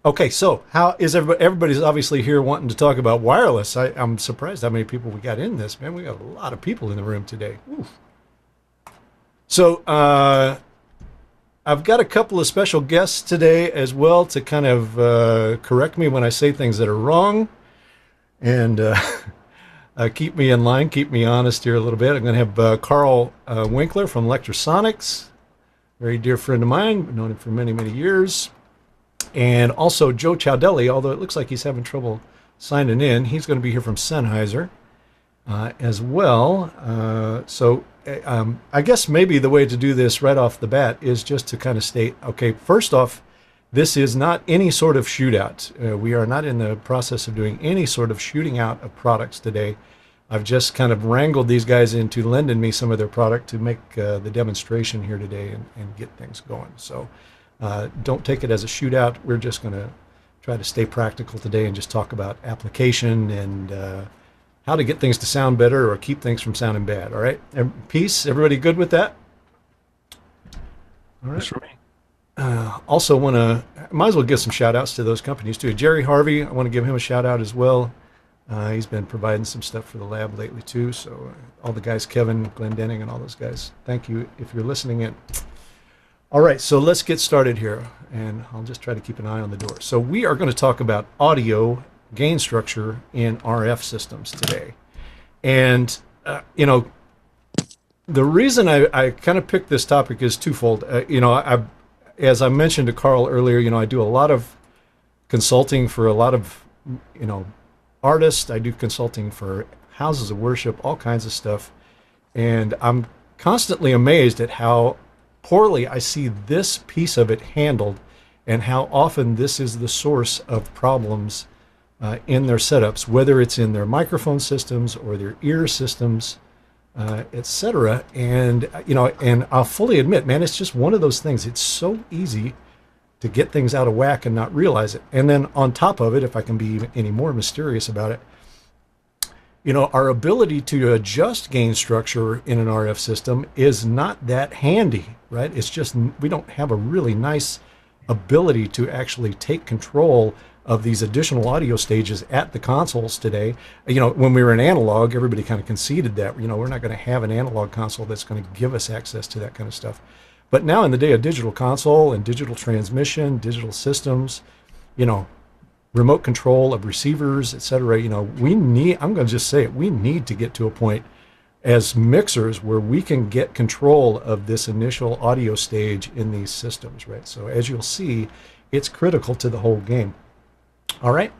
Okay, so how is everybody? Everybody's obviously here wanting to talk about wireless. I'm surprised how many people we got in this, man. We got a lot of people in the room today. Oof. So I've got a couple of special guests today as well to kind of correct me when I say things that are wrong and keep me in line, keep me honest here a little bit. I'm going to have Carl Winkler from Letrosonics, very dear friend of mine. I've known him for many, many years. And also Joe Chowdelli, although it looks like he's having trouble signing in. He's going to be here from Sennheiser as well. I guess maybe the way to do this right off the bat is just to kind of state, okay, first off, this is not any sort of shootout. We are not in the process of doing any sort of shooting out of products today. I've just kind of wrangled these guys into lending me some of their product to make the demonstration here today and get things going. So don't take it as a shootout. We're just going to try to stay practical today and just talk about application and how to get things to sound better or keep things from sounding bad. All right. Peace. Everybody good with that? All right. That's for me. Also might as well give some shout outs to those companies too. Jerry Harvey, I want to give him a shout out as well. He's been providing some stuff for the lab lately too. So all the guys, Kevin, Glendenning, and all those guys, thank you if you're listening in. All right, so let's get started here, and I'll just try to keep an eye on the door. So we are going to talk about audio gain structure in RF systems today. And, the reason I kind of picked this topic is twofold. As I mentioned to Carl earlier, I do a lot of consulting for a lot of, artists. I do consulting for houses of worship, all kinds of stuff. And I'm constantly amazed at how poorly I see this piece of it handled and how often this is the source of problems in their setups, whether it's in their microphone systems or their ear systems, etc. And I'll fully admit, man, it's just one of those things. It's so easy to get things out of whack and not realize it. And then on top of it, if I can be any more mysterious about it, our ability to adjust gain structure in an RF system is not that handy, right? It's just we don't have a really nice ability to actually take control of these additional audio stages at the consoles today. When we were in analog, everybody kind of conceded that, we're not going to have an analog console that's going to give us access to that kind of stuff. But now in the day of digital console and digital transmission, digital systems, remote control of receivers, etc., I'm going to just say it, we need to get to a point as mixers where we can get control of this initial audio stage in these systems, right? So as you'll see, it's critical to the whole game. All right,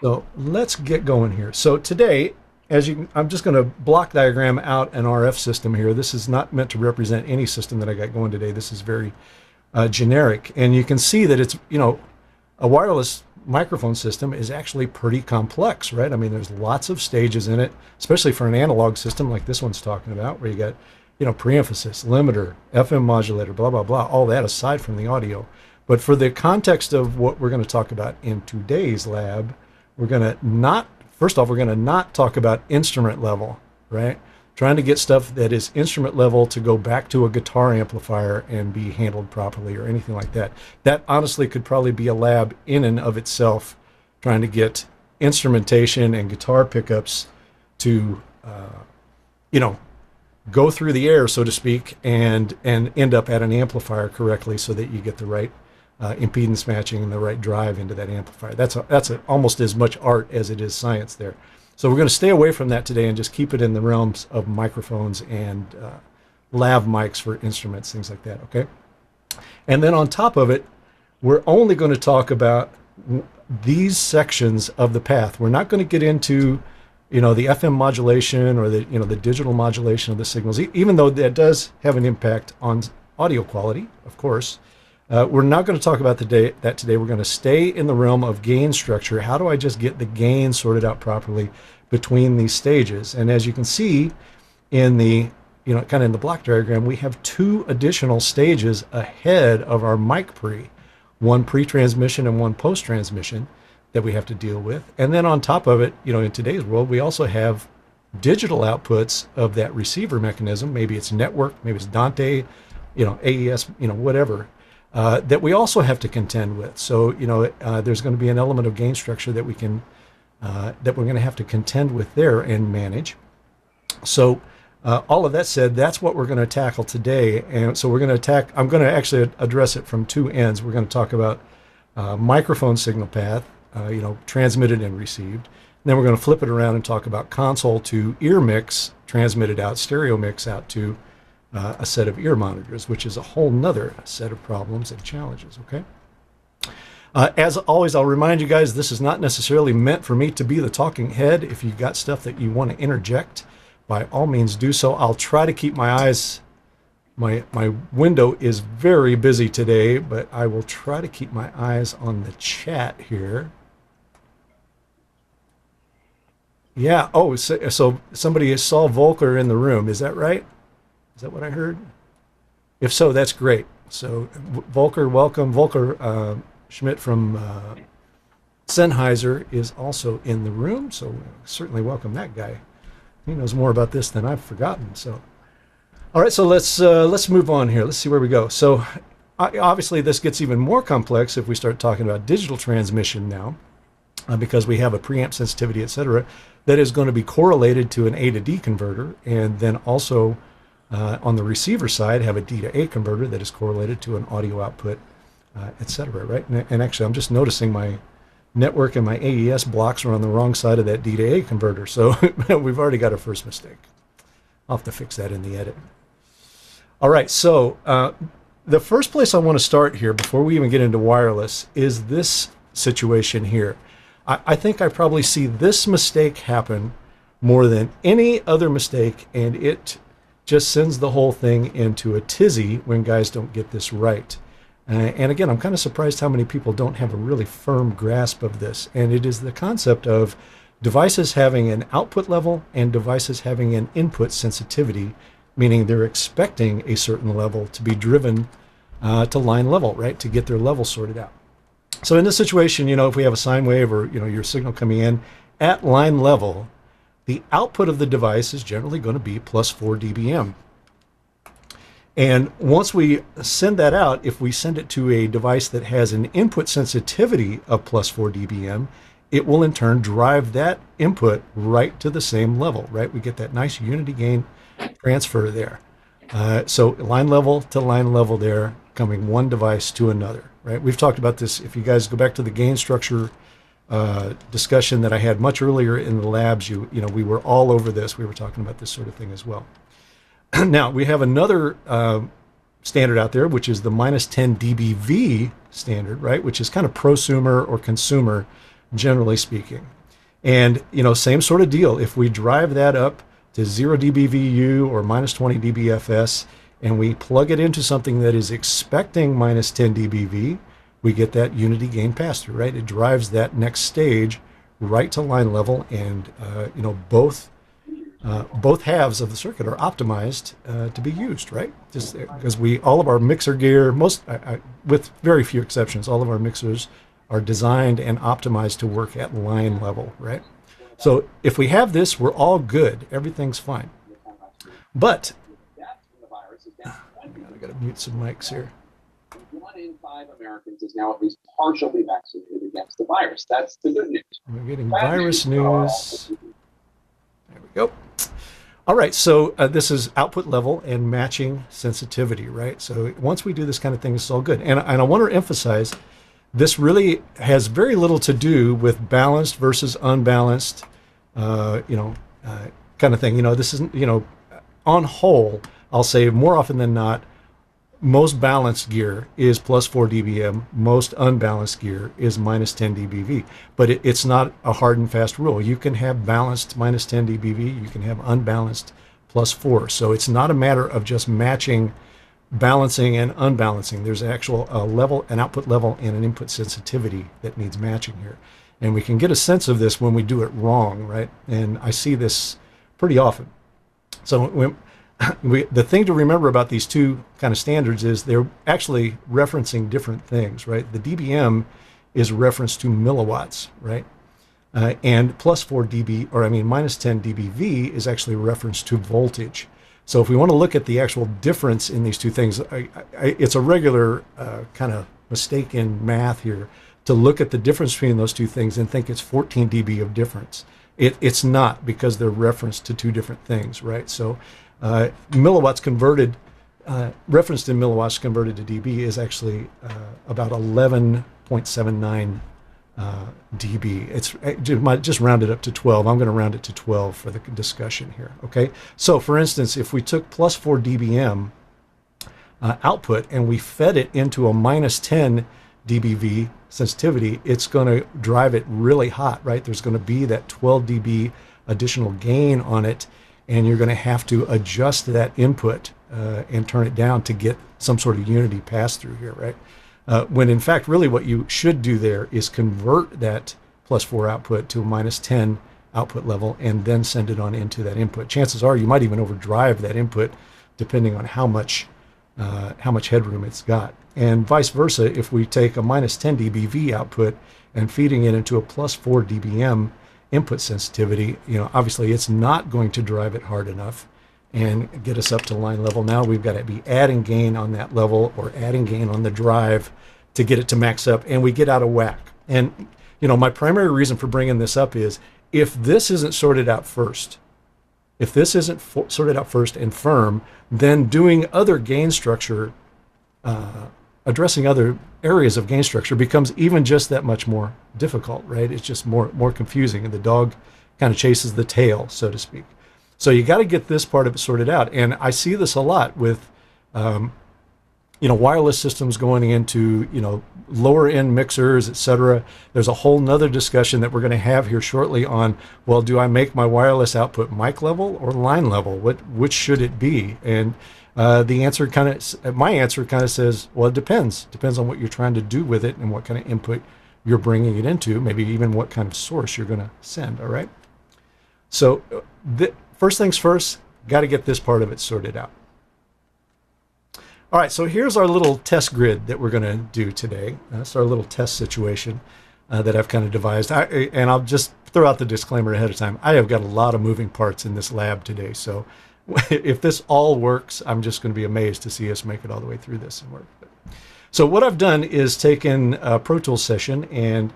so let's get going here. So today, I'm just going to block diagram out an RF system here. This is not meant to represent any system that I got going today. This is very generic, and you can see that it's, a wireless microphone system is actually pretty complex, right? I mean, there's lots of stages in it, especially for an analog system like this one's talking about, where you got, preemphasis, limiter, FM modulator, blah, blah, blah, all that aside from the audio. But for the context of what we're going to talk about in today's lab, we're going to not talk about instrument level, right? Trying to get stuff that is instrument level to go back to a guitar amplifier and be handled properly or anything like that. That honestly could probably be a lab in and of itself, trying to get instrumentation and guitar pickups to, go through the air, so to speak, and end up at an amplifier correctly so that you get the right impedance matching and the right drive into that amplifier. That's almost as much art as it is science there. So we're going to stay away from that today and just keep it in the realms of microphones and lav mics for instruments, things like that, okay? And then on top of it, we're only going to talk about these sections of the path. We're not going to get into, the FM modulation or the digital modulation of the signals, even though that does have an impact on audio quality, of course. We're not going to talk about that today. We're going to stay in the realm of gain structure. How do I just get the gain sorted out properly between these stages? And as you can see in the, kind of in the block diagram, we have two additional stages ahead of our mic pre, one pre-transmission and one post-transmission that we have to deal with. And then on top of it, in today's world, we also have digital outputs of that receiver mechanism. Maybe it's network, maybe it's Dante, AES, whatever. that we also have to contend with. So, there's going to be an element of gain structure that that we're going to have to contend with there and manage. So, all of that said, that's what we're going to tackle today. And so I'm going to actually address it from two ends. We're going to talk about microphone signal path, transmitted and received. And then we're going to flip it around and talk about console to ear mix, transmitted out, stereo mix out to a set of ear monitors, which is a whole nother set of problems and challenges, okay? As always, I'll remind you guys, this is not necessarily meant for me to be the talking head. If you've got stuff that you want to interject, by all means do so. I'll try to keep my eyes, my window is very busy today, but I will try to keep my eyes on the chat here. Yeah, oh, so somebody saw Volker in the room, is that right? Is that what I heard? If so, that's great. So Volker, welcome. Volker Schmidt from Sennheiser is also in the room, so certainly welcome that guy. He knows more about this than I've forgotten. So, all right, so let's move on here. Let's see where we go. So obviously this gets even more complex if we start talking about digital transmission now, because we have a preamp sensitivity, etc., that is going to be correlated to an A to D converter, and then also on the receiver side have a D to A converter that is correlated to an audio output, etc., right? And actually, I'm just noticing my network and my AES blocks are on the wrong side of that D to A converter, so we've already got our first mistake. I'll have to fix that in the edit. All right, so the first place I want to start here before we even get into wireless is this situation here. I think I probably see this mistake happen more than any other mistake, and it just sends the whole thing into a tizzy when guys don't get this right. And again, I'm kind of surprised how many people don't have a really firm grasp of this. And it is the concept of devices having an output level and devices having an input sensitivity, meaning they're expecting a certain level to be driven to line level, right, to get their level sorted out. So in this situation, if we have a sine wave or, your signal coming in at line level, the output of the device is generally going to be plus 4 dBm. And once we send that out, if we send it to a device that has an input sensitivity of plus 4 dBm, it will in turn drive that input right to the same level, right? We get that nice unity gain transfer there. So line level to line level there, coming one device to another, right? We've talked about this. If you guys go back to the gain structure discussion that I had much earlier in the labs, we were all over this. We were talking about this sort of thing as well. Now, we have another standard out there, which is the minus 10 dBV standard, right? Which is kind of prosumer or consumer, generally speaking. And, same sort of deal. If we drive that up to 0 dBVU or minus 20 dBFS, and we plug it into something that is expecting minus 10 dBV, we get that unity gain pass-through, right? It drives that next stage right to line level, and, both halves of the circuit are optimized to be used, right? Just because all of our mixer gear, with very few exceptions, all of our mixers are designed and optimized to work at line level, right? So if we have this, we're all good. Everything's fine. But I got to mute some mics here. 1 in 5 Americans is now at least partially vaccinated against the virus. That's the good news. We're getting virus news. There we go. All right, so this is output level and matching sensitivity, right? So once we do this kind of thing, it's all good. And I want to emphasize, this really has very little to do with balanced versus unbalanced, kind of thing. This isn't, on whole, I'll say more often than not, most balanced gear is plus 4 dBm. Most unbalanced gear is minus 10 dBV. But it's not a hard and fast rule. You can have balanced minus 10 dBV. You can have unbalanced plus 4. So it's not a matter of just matching balancing and unbalancing. There's an actual level, an output level, and an input sensitivity that needs matching here. And we can get a sense of this when we do it wrong, right? And I see this pretty often. So the thing to remember about these two kind of standards is they're actually referencing different things, right? The dBm is referenced to milliwatts, right? And plus 4 dB, or minus 10 dBV is actually referenced to voltage. So if we want to look at the actual difference in these two things, it's a regular kind of mistake in math here to look at the difference between those two things and think it's 14 dB of difference. It's not, because they're referenced to two different things, right? So milliwatts converted, referenced in milliwatts converted to dB is actually about 11.79 dB. It might just round it up to 12. I'm going to round it to 12 for the discussion here. Okay. So for instance, if we took plus 4 dBm output and we fed it into a minus 10 dBV sensitivity, it's going to drive it really hot, right? There's going to be that 12 dB additional gain on it, and you're going to have to adjust that input and turn it down to get some sort of unity pass through here, right? When in fact, really what you should do there is convert that plus 4 output to a minus 10 output level and then send it on into that input. Chances are you might even overdrive that input depending on how much headroom it's got. And vice versa, if we take a minus 10 dBV output and feeding it into a plus 4 dBm input sensitivity, obviously it's not going to drive it hard enough and get us up to line level. Now we've got to be adding gain on that level or adding gain on the drive to get it to max up, and we get out of whack. And my primary reason for bringing this up is if this isn't sorted out first, sorted out first and firm, then doing other gain structure, addressing other areas of gain structure becomes even just that much more difficult, right? It's just more confusing, and the dog kind of chases the tail, so to speak. So you got to get this part of it sorted out. And I see this a lot with, wireless systems going into, lower end mixers, etc. There's a whole nother discussion that we're going to have here shortly on, well, do I make my wireless output mic level or line level? Which should it be? And my answer kind of says, well, it depends. Depends on what you're trying to do with it and what kind of input you're bringing it into, maybe even what kind of source you're going to send, all right? So first things first, got to get this part of it sorted out. All right, so here's our little test grid that we're going to do today. That's our little test situation that I've kind of devised. And I'll just throw out the disclaimer ahead of time. I have got a lot of moving parts in this lab today, so if this all works, I'm just going to be amazed to see us make it all the way through this and work. So what I've done is taken a Pro Tools session and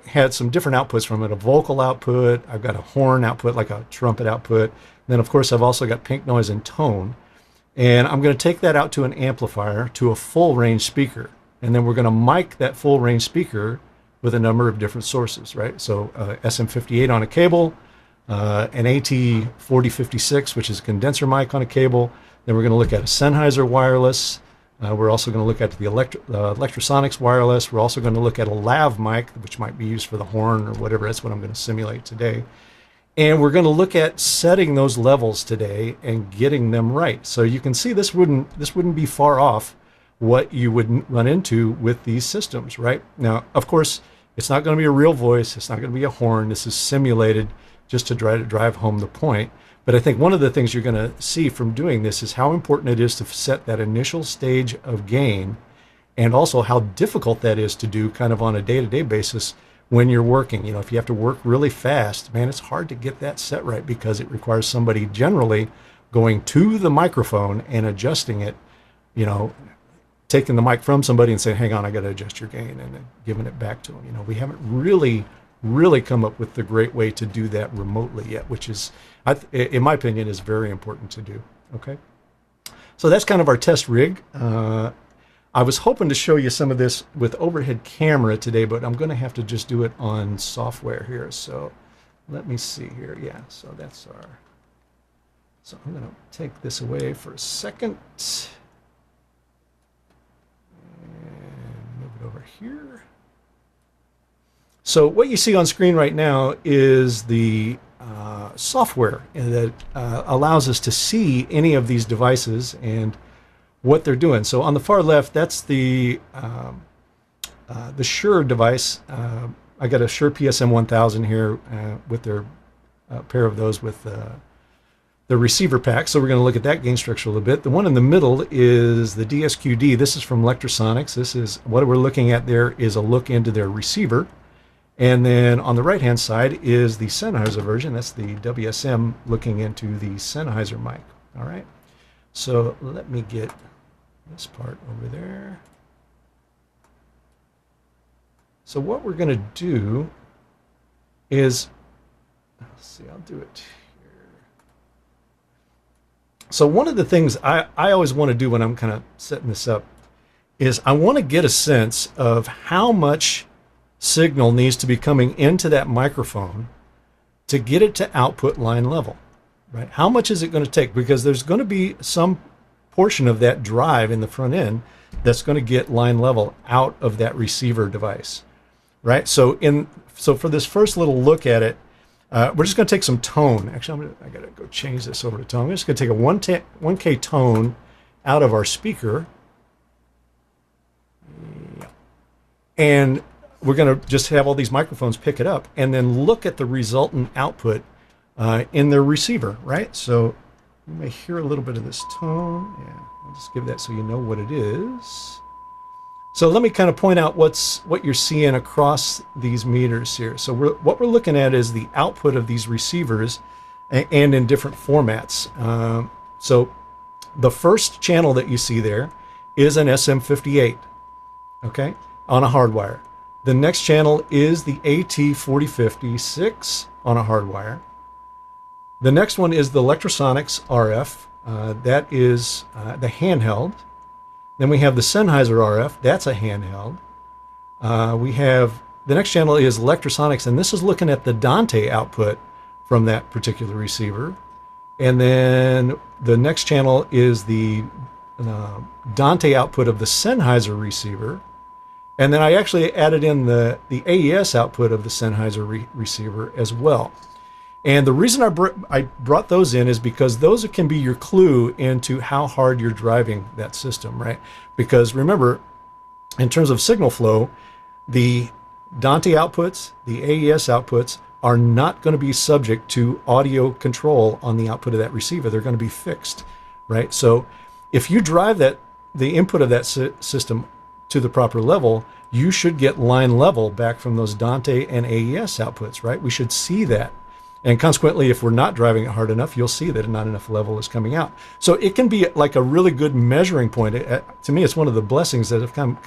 had some different outputs from it, a vocal output, I've got a horn output, like a trumpet output. Then, of course, I've also got pink noise and tone. And I'm going to take that out to an amplifier, to a full range speaker. And then we're going to mic that full range speaker with a number of different sources, right? So SM58 on a cable, an AT4056, which is a condenser mic on a cable. Then we're going to look at a Sennheiser wireless. We're also going to look at the Letrosonics wireless. We're also going to look at a lav mic, which might be used for the horn or whatever. That's what I'm going to simulate today. And we're going to look at setting those levels today and getting them right. So you can see this wouldn't be far off what you would run into with these systems, right? Now, of course, it's not going to be a real voice. It's not going to be a horn. This is simulated just to try to drive home the point. But I think one of the things you're going to see from doing this is how important it is to set that initial stage of gain, and also how difficult that is to do kind of on a day-to-day basis when you're working. If you have to work really fast, man, it's hard to get that set right because it requires somebody generally going to the microphone and adjusting it, taking the mic from somebody and saying, hang on, I got to adjust your gain, and then giving it back to them. We haven't really come up with the great way to do that remotely yet, which is, in my opinion, is very important to do. Okay. So that's kind of our test rig. I was hoping to show you some of this with overhead camera today, but I'm going to have to just do it on software here. So let me see here. Yeah, so that's so I'm going to take this away for a second and move it over here. So what you see on screen right now is the software that allows us to see any of these devices and what they're doing. So on the far left, that's the Shure device. I got a Shure PSM 1000 here with their pair of those with the receiver pack. So we're going to look at that gain structure a little bit. The one in the middle is the DSQD. This is from Letrosonics. This is what we're looking at there is a look into their receiver. And then on the right-hand side is the Sennheiser version. That's the WSM looking into the Sennheiser mic. All right. So let me get this part over there. So what we're going to do is, let's see, I'll do it here. So one of the things I always want to do when I'm kind of setting this up is I want to get a sense of how much signal needs to be coming into that microphone to get it to output line level, right? How much is it going to take? Because there's going to be some portion of that drive in the front end that's going to get line level out of that receiver device, right? So for this first little look at it, we're just going to take some tone. Actually, I got to go change this over to tone. I'm just going to take a 1K tone out of our speaker. Yeah. And we're going to just have all these microphones pick it up and then look at the resultant output in the receiver, right? So you may hear a little bit of this tone. Yeah, I'll just give that so you know what it is. So let me kind of point out what you're seeing across these meters here. So what we're looking at is the output of these receivers and in different formats. So the first channel that you see there is an SM58, okay, on a hardwire. The next channel is the AT4056 on a hardwire. The next one is the Letrosonics RF. That is the handheld. Then we have the Sennheiser RF. That's a handheld. We have the next channel is Letrosonics, and this is looking at the Dante output from that particular receiver. And then the next channel is the Dante output of the Sennheiser receiver. And then I actually added in the AES output of the Sennheiser receiver as well. And the reason I brought those in is because those can be your clue into how hard you're driving that system, right? Because remember, in terms of signal flow, the Dante outputs, the AES outputs are not going to be subject to audio control on the output of that receiver. They're going to be fixed, right? So if you drive the input of that system to the proper level, you should get line level back from those Dante and AES outputs, right? We should see that. And consequently, if we're not driving it hard enough, you'll see that not enough level is coming out. So it can be like a really good measuring point. To me, it's one of the blessings that have kind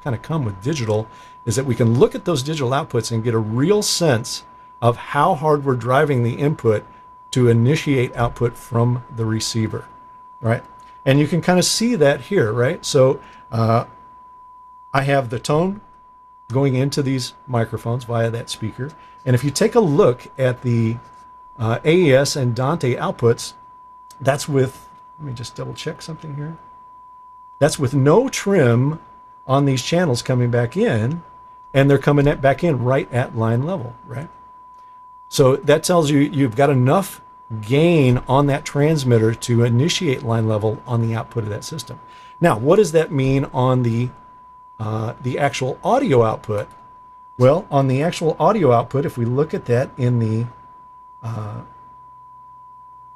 of come with digital, is that we can look at those digital outputs and get a real sense of how hard we're driving the input to initiate output from the receiver, right? And you can kind of see that here, right? So I have the tone going into these microphones via that speaker. And if you take a look at the AES and Dante outputs, that's with, let me just double check something here. That's with no trim on these channels coming back in, and they're coming back in right at line level, right? So that tells you you've got enough gain on that transmitter to initiate line level on the output of that system. Now, what does that mean on the actual audio output? Well, on the actual audio output, if we look at that in the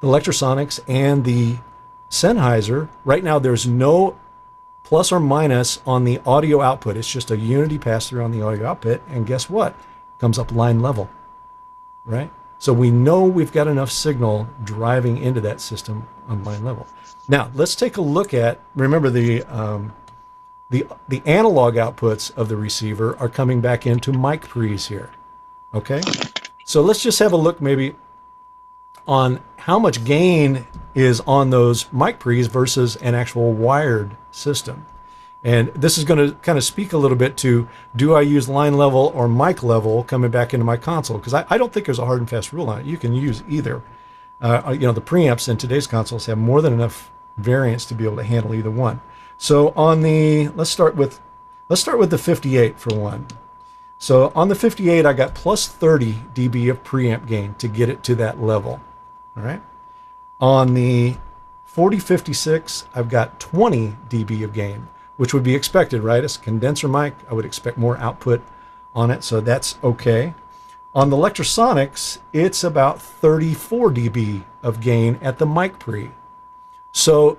Letrosonics and the Sennheiser, right now there's no plus or minus on the audio output. It's just a unity pass-through on the audio output, and guess what? It comes up line level, right? So we know we've got enough signal driving into that system on line level. Now, let's take a look at, remember the analog outputs of the receiver are coming back into mic pre's here, okay? So let's just have a look maybe on how much gain is on those mic pre's versus an actual wired system. And this is going to kind of speak a little bit to, do I use line level or mic level coming back into my console? Because I don't think there's a hard and fast rule on it. You can use either. The preamps in today's consoles have more than enough variance to be able to handle either one. So on the, let's start with the 58 for one. So on the 58, I got plus 30 dB of preamp gain to get it to that level. All right. On the 4056, I've got 20 dB of gain, which would be expected, right? It's a condenser mic. I would expect more output on it, so that's okay. On the Letrosonics, it's about 34 dB of gain at the mic pre. So,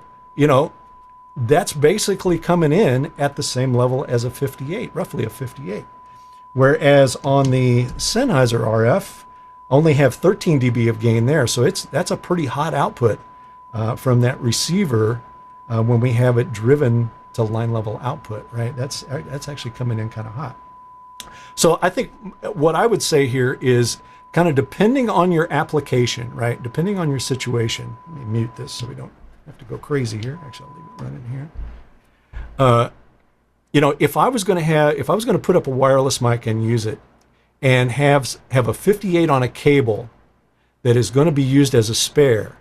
that's basically coming in at the same level as a 58, roughly a 58. Whereas on the Sennheiser RF, only have 13 dB of gain there. So that's a pretty hot output from that receiver when we have it driven to line level output, right? That's actually coming in kind of hot. So I think what I would say here is kind of depending on your application, right? Depending on your situation. Let me mute this so we don't have to go crazy here. Actually, I'll leave it running here. If I was going to put up a wireless mic and use it, and have a 58 on a cable that is going to be used as a spare,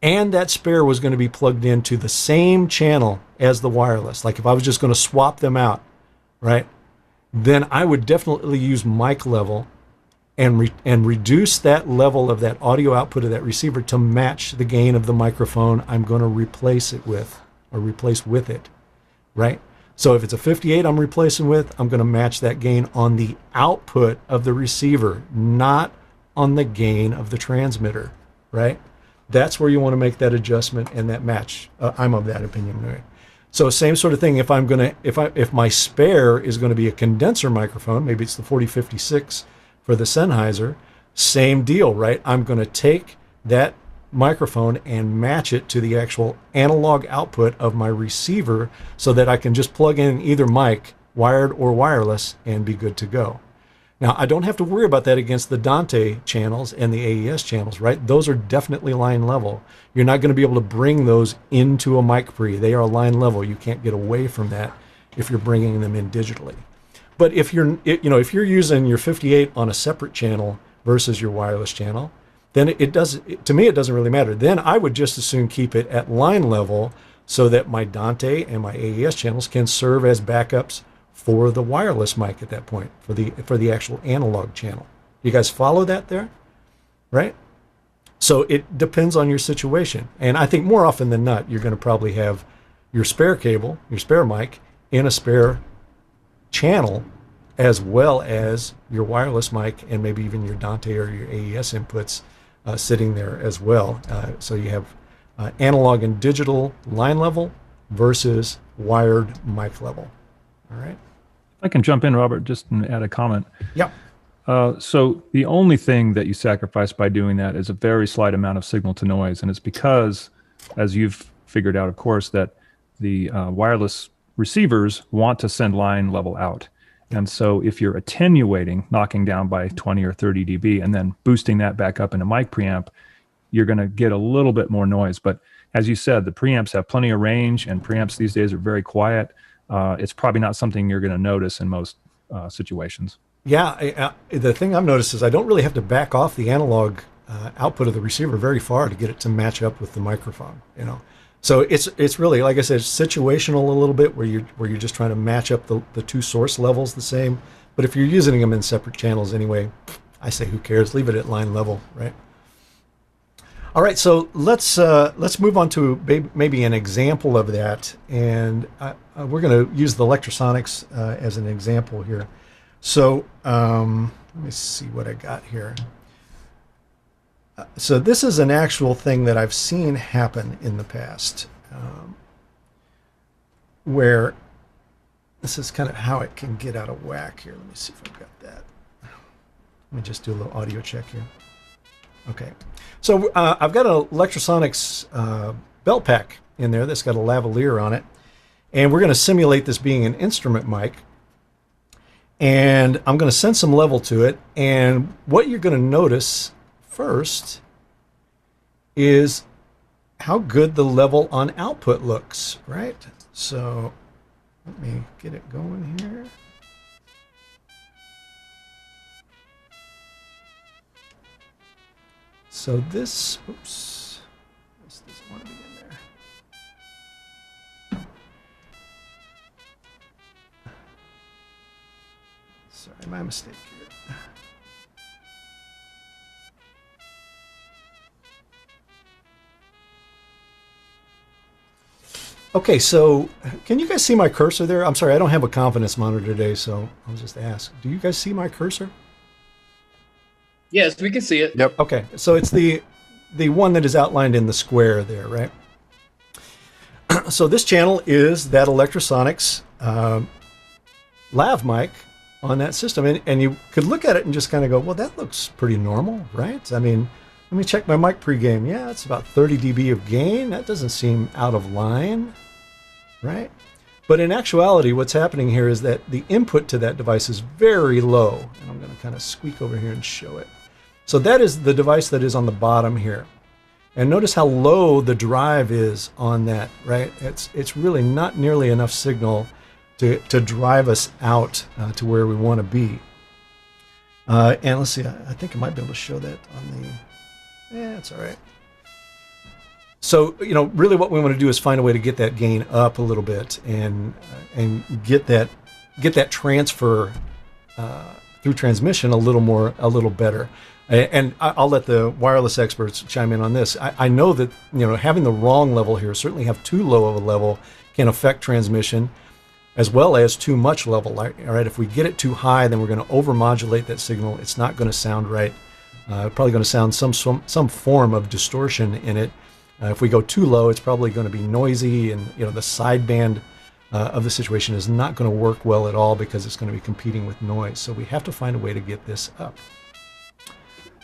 and that spare was going to be plugged into the same channel as the wireless, like if I was just going to swap them out, right? Then I would definitely use mic level and reduce that level of that audio output of that receiver to match the gain of the microphone I'm going to replace with it, right? So if it's a 58 I'm replacing with, I'm going to match that gain on the output of the receiver, not on the gain of the transmitter, right? That's where you want to make that adjustment and that match. I'm of that opinion. Right? So same sort of thing. If my spare is going to be a condenser microphone, maybe it's the 4056 for the Sennheiser, same deal, right? I'm going to take that microphone and match it to the actual analog output of my receiver so that I can just plug in either mic, wired or wireless, and be good to go. Now, I don't have to worry about that against the Dante channels and the AES channels, right? Those are definitely line level. You're not going to be able to bring those into a mic pre. They are line level. You can't get away from that if you're bringing them in digitally. But if you're using your 58 on a separate channel versus your wireless channel, then to me, it doesn't really matter. Then I would just as soon keep it at line level so that my Dante and my AES channels can serve as backups for the wireless mic at that point, for the actual analog channel. You guys follow that there? Right? So it depends on your situation. And I think more often than not, you're going to probably have your spare cable, your spare mic, in a spare channel, as well as your wireless mic and maybe even your Dante or your AES inputs sitting there as well. So you have analog and digital line level versus wired mic level. All right. If I can jump in, Robert, just add a comment. Yeah. So the only thing that you sacrifice by doing that is a very slight amount of signal to noise. And it's because, as you've figured out, of course, that the wireless receivers want to send line level out. And so if you're attenuating, knocking down by 20 or 30 dB, and then boosting that back up in a mic preamp, you're going to get a little bit more noise. But as you said, the preamps have plenty of range, and preamps these days are very quiet. It's probably not something you're going to notice in most situations. Yeah, the thing I've noticed is I don't really have to back off the analog output of the receiver very far to get it to match up with the microphone. So it's really, like I said, situational a little bit, where you're just trying to match up the two source levels the same. But if you're using them in separate channels anyway, I say who cares? Leave it at line level, right? All right, so let's move on to maybe an example of that, and we're going to use the Letrosonics as an example here. So let me see what I got here. So this is an actual thing that I've seen happen in the past, where this is kind of how it can get out of whack here. Let me see if I've got that. Let me just do a little audio check here. Okay, so I've got a Letrosonics belt pack in there that's got a lavalier on it, and we're going to simulate this being an instrument mic, and I'm going to send some level to it, and what you're going to notice first is how good the level on output looks, right? So let me get it going here. So this, oops, this doesn't want to be in there. Sorry, my mistake here. Okay, so can you guys see my cursor there? I'm sorry, I don't have a confidence monitor today, so I'll just ask. Do you guys see my cursor? Yes, we can see it. Yep. Okay, so it's the one that is outlined in the square there, right? So this channel is that Letrosonics lav mic on that system, and you could look at it and just kind of go, well, that looks pretty normal, right? I mean, Let me check my mic pregame. Yeah, it's about 30 dB of gain. That doesn't seem out of line, right? But in actuality, what's happening here is that the input to that device is very low. And I'm going to kind of squeak over here and show it. So that is the device that is on the bottom here. And notice how low the drive is on that, right? It's really not nearly enough signal to drive us out to where we want to be. And let's see, I think I might be able to show that on the... Yeah, it's all right. So, really what we want to do is find a way to get that gain up a little bit and get that transfer through transmission a little better. And I'll let the wireless experts chime in on this. I know that, having the wrong level here, certainly have too low of a level, can affect transmission, as well as too much level. All right, if we get it too high, then we're going to overmodulate that signal. It's not going to sound right. Probably going to sound some form of distortion in it. If we go too low, it's probably going to be noisy, and the sideband of the situation is not going to work well at all because it's going to be competing with noise. So we have to find a way to get this up.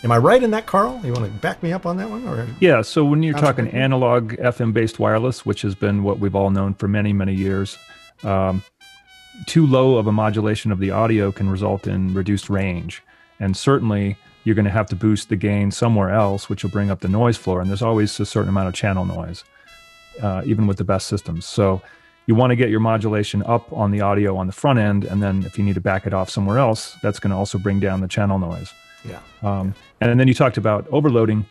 Am I right in that, Carl? You want to back me up on that one? Or yeah, so when you're talking analog FM-based wireless, which has been what we've all known for many, many years, too low of a modulation of the audio can result in reduced range. And certainly you're going to have to boost the gain somewhere else, which will bring up the noise floor. And there's always a certain amount of channel noise, even with the best systems. So you want to get your modulation up on the audio on the front end. And then if you need to back it off somewhere else, that's going to also bring down the channel noise. Yeah. And then you talked about overloading.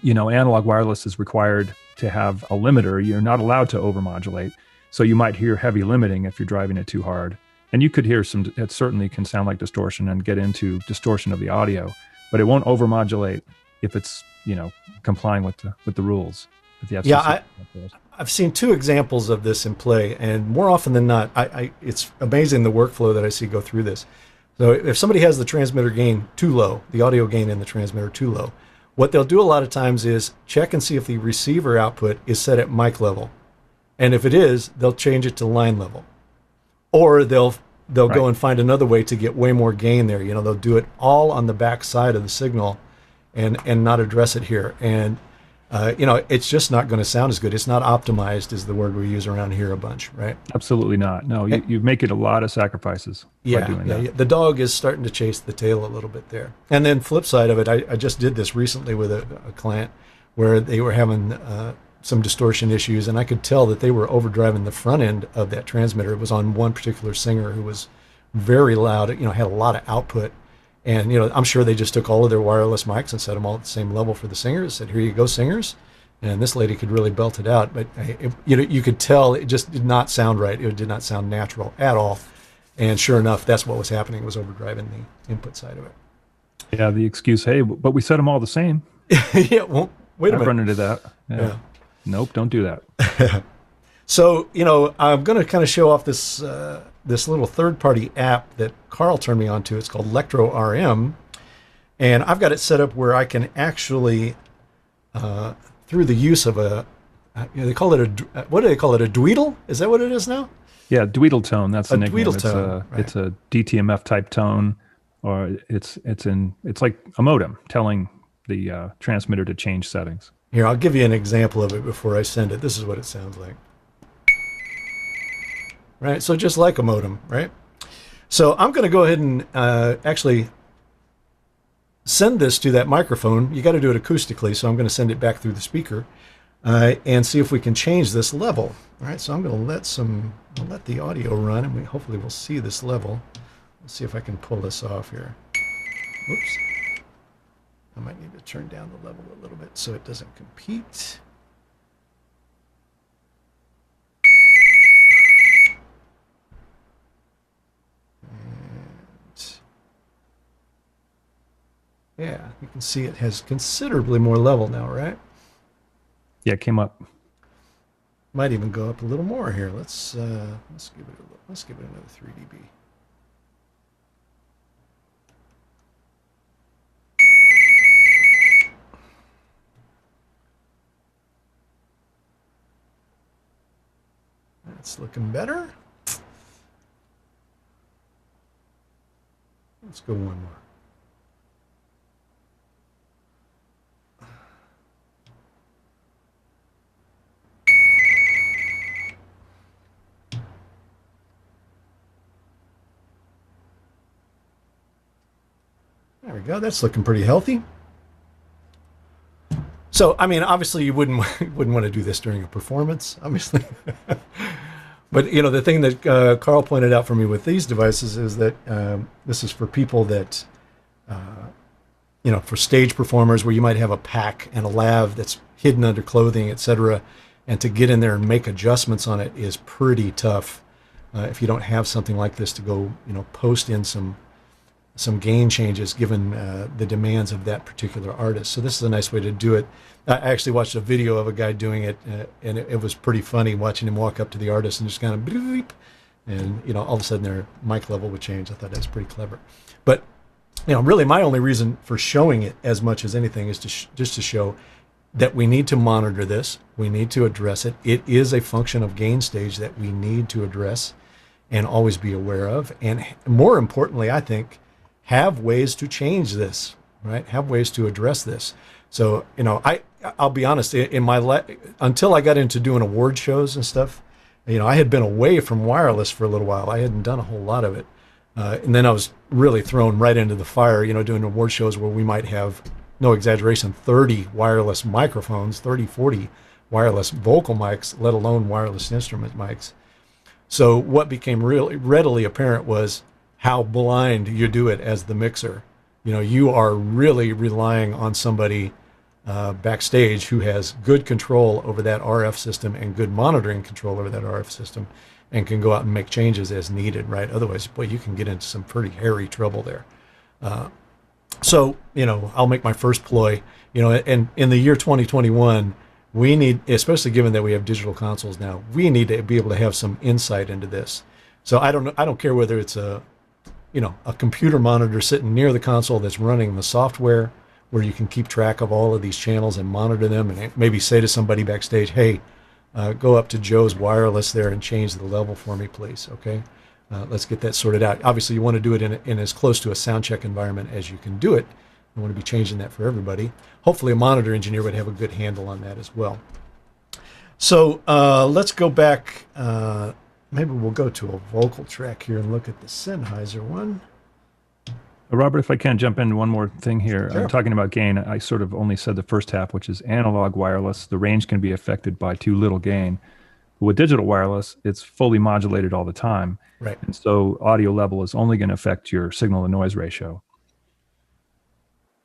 Analog wireless is required to have a limiter. You're not allowed to overmodulate. So you might hear heavy limiting if you're driving it too hard. And you could hear it certainly can sound like distortion and get into distortion of the audio, but it won't overmodulate if it's, complying with the rules. With the FCC. Yeah, I've seen two examples of this in play, and more often than not, it's amazing the workflow that I see go through this. So if somebody has the transmitter gain too low, the audio gain in the transmitter too low, what they'll do a lot of times is check and see if the receiver output is set at mic level. And if it is, they'll change it to line level. Or they'll go and find another way to get way more gain there. They'll do it all on the back side of the signal and not address it here. And it's just not going to sound as good. It's not optimized is the word we use around here a bunch, right? Absolutely not. No, you make it a lot of sacrifices by doing that. Yeah. The dog is starting to chase the tail a little bit there. And then flip side of it, I just did this recently with a client where they were having some distortion issues, and I could tell that they were overdriving the front end of that transmitter. It was on one particular singer who was very loud, had a lot of output. And, I'm sure they just took all of their wireless mics and set them all at the same level for the singers, said, here you go, singers. And this lady could really belt it out. But, you could tell it just did not sound right. It did not sound natural at all. And sure enough, that's what was happening, was overdriving the input side of it. Yeah, the excuse, hey, but we set them all the same. Yeah, well, wait a minute. I've run into that. Yeah. Nope, don't do that. So, I'm going to kind of show off this little third-party app that Carl turned me on to. It's called LetroRM, and I've got it set up where I can actually, through the use of they call it what do they call it? A dweedle? Is that what it is now? Yeah, dweedle tone. That's the nickname. Dweedle tone. It's a DTMF type tone, or it's like a modem telling the transmitter to change settings. Here, I'll give you an example of it before I send it. This is what it sounds like. Right, so just like a modem, right? So I'm going to go ahead and actually send this to that microphone. You got to do it acoustically, so I'm going to send it back through the speaker and see if we can change this level. All right, so I'm going to let the audio run, and hopefully we'll see this level. Let's see if I can pull this off here. Whoops. I might need to turn down the level a little bit so it doesn't compete. And yeah, you can see it has considerably more level now, right? Yeah, it came up. Might even go up a little more here. Let's give it another 3 dB. That's looking better. Let's go one more. There we go. That's looking pretty healthy. So, I mean, obviously you wouldn't want to do this during a performance, obviously. But, you know, the thing that Carl pointed out for me with these devices is that this is for people that, you know, for stage performers where you might have a pack and a lav that's hidden under clothing, etc. And to get in there and make adjustments on it is pretty tough if you don't have something like this to go, you know, post in some gain changes given the demands of that particular artist. So this is a nice way to do it. I actually watched a video of a guy doing it, and it was pretty funny watching him walk up to the artist and just kind of beep, and you know, all of a sudden their mic level would change. I thought that was pretty clever. But you know, really my only reason for showing it as much as anything is to just to show that we need to monitor this. We need to address it. It is a function of gain stage that we need to address and always be aware of. And more importantly, I think, have ways to change this, right? Have ways to address this. So, you know, I'll be honest, in my until I got into doing award shows and stuff, you know, I had been away from wireless for a little while. I hadn't done a whole lot of it. And then I was really thrown right into the fire, you know, doing award shows where we might have, no exaggeration, 30 wireless microphones, 30, 40 wireless vocal mics, let alone wireless instrument mics. So what became really readily apparent was how blind you do it as the mixer. You know, you are really relying on somebody backstage who has good control over that RF system and good monitoring control over that RF system and can go out and make changes as needed, right? Otherwise, boy, you can get into some pretty hairy trouble there. So, you know, I'll make my first ploy, you know, and in the year 2021, we need, especially given that we have digital consoles now, we need to be able to have some insight into this. So I don't care whether it's a computer monitor sitting near the console that's running the software where you can keep track of all of these channels and monitor them and maybe say to somebody backstage, hey, go up to Joe's wireless there and change the level for me, please. Okay. Let's get that sorted out. Obviously, you want to do it in as close to a sound check environment as you can do it. You want to be changing that for everybody. Hopefully, a monitor engineer would have a good handle on that as well. So let's go back. Maybe we'll go to a vocal track here and look at the Sennheiser one. Robert, if I can jump in one more thing here. Sure. I'm talking about gain. I sort of only said the first half, which is analog wireless. The range can be affected by too little gain. With digital wireless, it's fully modulated all the time. Right. And so audio level is only going to affect your signal to noise ratio.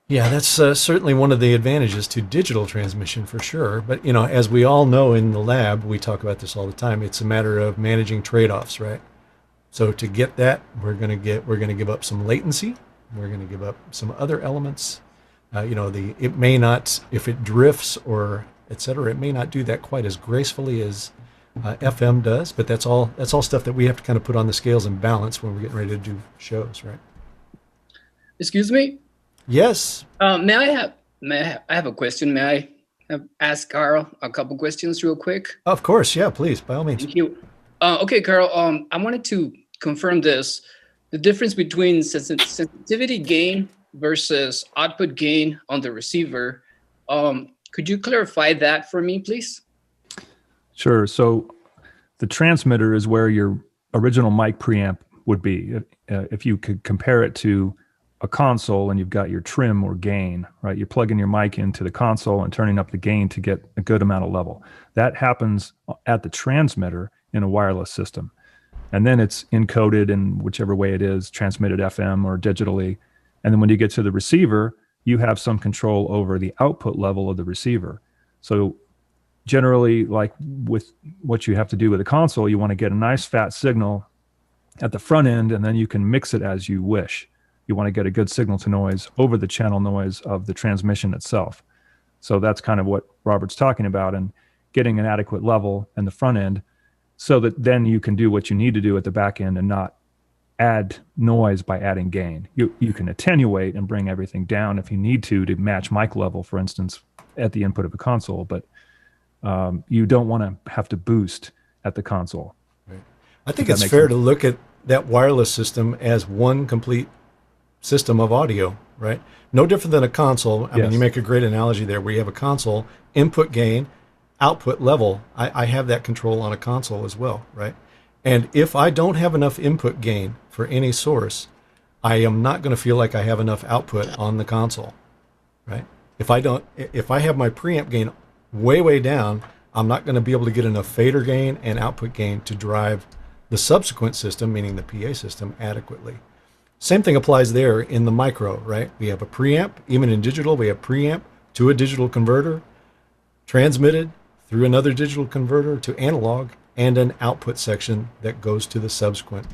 Yeah, that's certainly one of the advantages to digital transmission for sure. But, you know, as we all know in the lab, we talk about this all the time. It's a matter of managing trade-offs, right? So to get that, we're going to give up some latency. We're going to give up some other elements. It may not, if it drifts or et cetera, it may not do that quite as gracefully as FM does, but that's all stuff that we have to kind of put on the scales and balance when we're getting ready to do shows, right? Excuse me? Yes. I have a question. May I ask Carl a couple questions real quick? Of course. Yeah, please, by all means. Thank you. Okay, Carl, I wanted to confirm this. The difference between sensitivity gain versus output gain on the receiver. Could you clarify that for me, please? Sure. So the transmitter is where your original mic preamp would be. If you could compare it to a console and you've got your trim or gain, right? You're plugging your mic into the console and turning up the gain to get a good amount of level. That happens at the transmitter in a wireless system. And then it's encoded in whichever way it is, transmitted FM or digitally. And then when you get to the receiver, you have some control over the output level of the receiver. So generally, like with what you have to do with a console, you want to get a nice fat signal at the front end, and then you can mix it as you wish. You want to get a good signal to noise over the channel noise of the transmission itself. So that's kind of what Robert's talking about, and getting an adequate level in the front end so that then you can do what you need to do at the back end and not add noise by adding gain. You can attenuate and bring everything down if you need to match mic level, for instance, at the input of a console, but you don't want to have to boost at the console. Right. I think it's fair to look at that wireless system as one complete system of audio, right? No different than a console. I mean, you make a great analogy there where you have a console, input gain, output level. I have that control on a console as well, right? And if I don't have enough input gain for any source, I am not going to feel like I have enough output on the console, right? If I have my preamp gain way down, I'm not going to be able to get enough fader gain and output gain to drive the subsequent system, meaning the PA system, adequately. Same thing applies there in the micro, right? We have a preamp, even in digital, we have preamp to a digital converter, transmitted through another digital converter to analog, and an output section that goes to the subsequent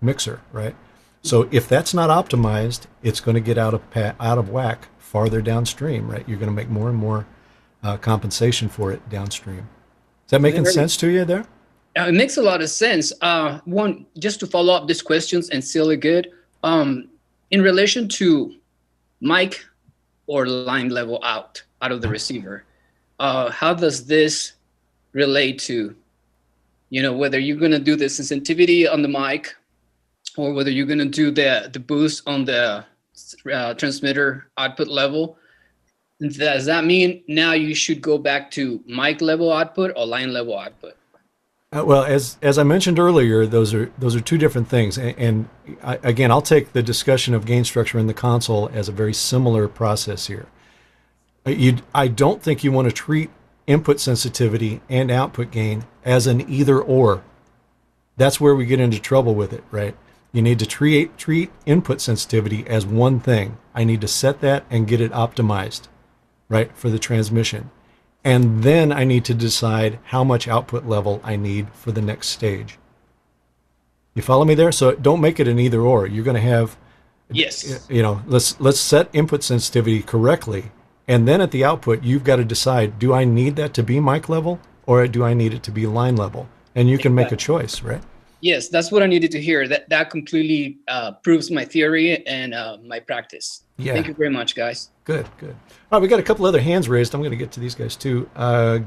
mixer, right? So if that's not optimized, it's going to get out of whack farther downstream, right? You're going to make more and more compensation for it downstream. Is that making sense to you there? It makes a lot of sense. One, just to follow up these questions and seal it good, in relation to mic or line level out of the receiver, how does this relate to, whether you're going to do the sensitivity on the mic or whether you're going to do the boost on the transmitter output level? Does that mean now you should go back to mic level output or line level output? Well, as I mentioned earlier, those are two different things. And again, I'll take the discussion of gain structure in the console as a very similar process here. I don't think you want to treat input sensitivity and output gain as an either or. That's where we get into trouble with it, right? You need to treat input sensitivity as one thing. I need to set that and get it optimized, right, for the transmission. And then I need to decide how much output level I need for the next stage. You follow me there? So don't make it an either or. You're going to have, yes, let's set input sensitivity correctly. And then at the output, you've got to decide, do I need that to be mic level or do I need it to be line level? And you can make a choice, right? Yes, that's what I needed to hear. That completely proves my theory and my practice. Yeah. Thank you very much, guys. Good. All right, we got a couple other hands raised. I'm going to get to these guys too.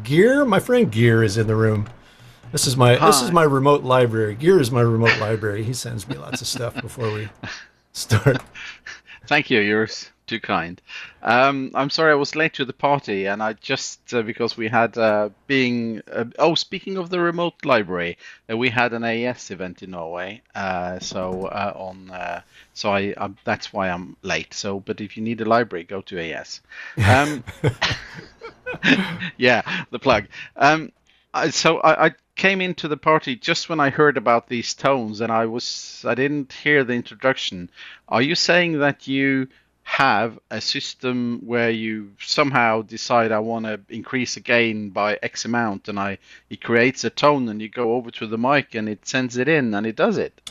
Gear, my friend Gear is in the room. This is my remote library. Gear is my remote library. He sends me lots of stuff before we start. Thank you. You're too kind. I'm sorry I was late to the party, and I just because we had speaking of the remote library, we had an AES event in Norway. So that's why I'm late. So, but if you need a library, go to AES. Yeah, the plug. I came into the party just when I heard about these tones, and I didn't hear the introduction. Are you saying that you have a system where you somehow decide I want to increase the gain by X amount, and it creates a tone, and you go over to the mic and it sends it in and it does it?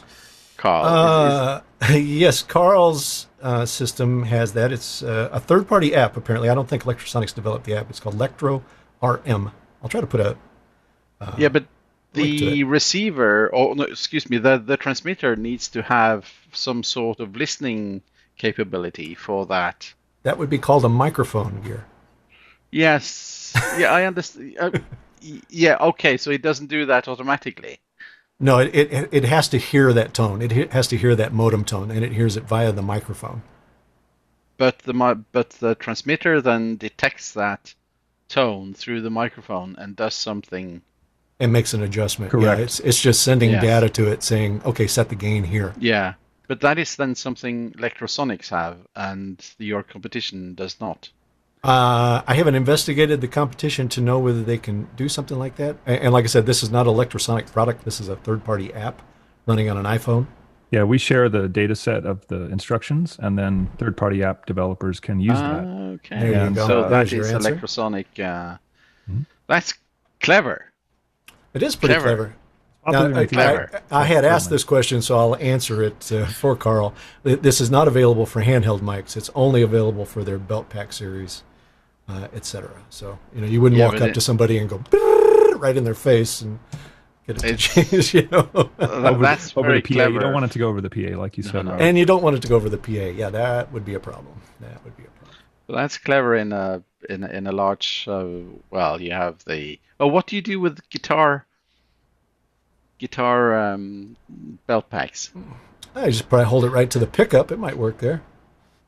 Carl? Yes, Carl's system has that. It's a third-party app, apparently. I don't think Letrosonics developed the app. It's called Electro RM. I'll try to put a but the receiver, the transmitter needs to have some sort of listening capability for that. That would be called a microphone, Gear. Yes. Yeah, I understand. Yeah, okay, so it doesn't do that automatically. No, it has to hear that tone. It has to hear that modem tone, and it hears it via the microphone. But the transmitter then detects that tone through the microphone and does something. And makes an adjustment. Correct. Yeah, it's just sending data to it saying, okay, set the gain here. Yeah, but that is then something Letrosonics have, and your competition does not. I haven't investigated the competition to know whether they can do something like that. And like I said, this is not a Letrosonic product. This is a third-party app running on an iPhone. Yeah, we share the data set of the instructions, and then third-party app developers can use that. Okay, There you go. so There's that your is answer. Electrosonic. That's clever. It is pretty clever. Popular Now, in theater. I had asked this question, so I'll answer it for Carl. This is not available for handheld mics. It's only available for their belt pack series, etc. So you wouldn't walk up to somebody and go right in their face and get it to change. That's Over very the PA. clever. You don't want it to go over the PA, like you said. no. Robert. And you don't want it to go over the PA. Yeah, that would be a problem. Well, that's clever in a large. You have the. Oh, what do you do with guitar belt packs? I just probably hold it right to the pickup. It might work there.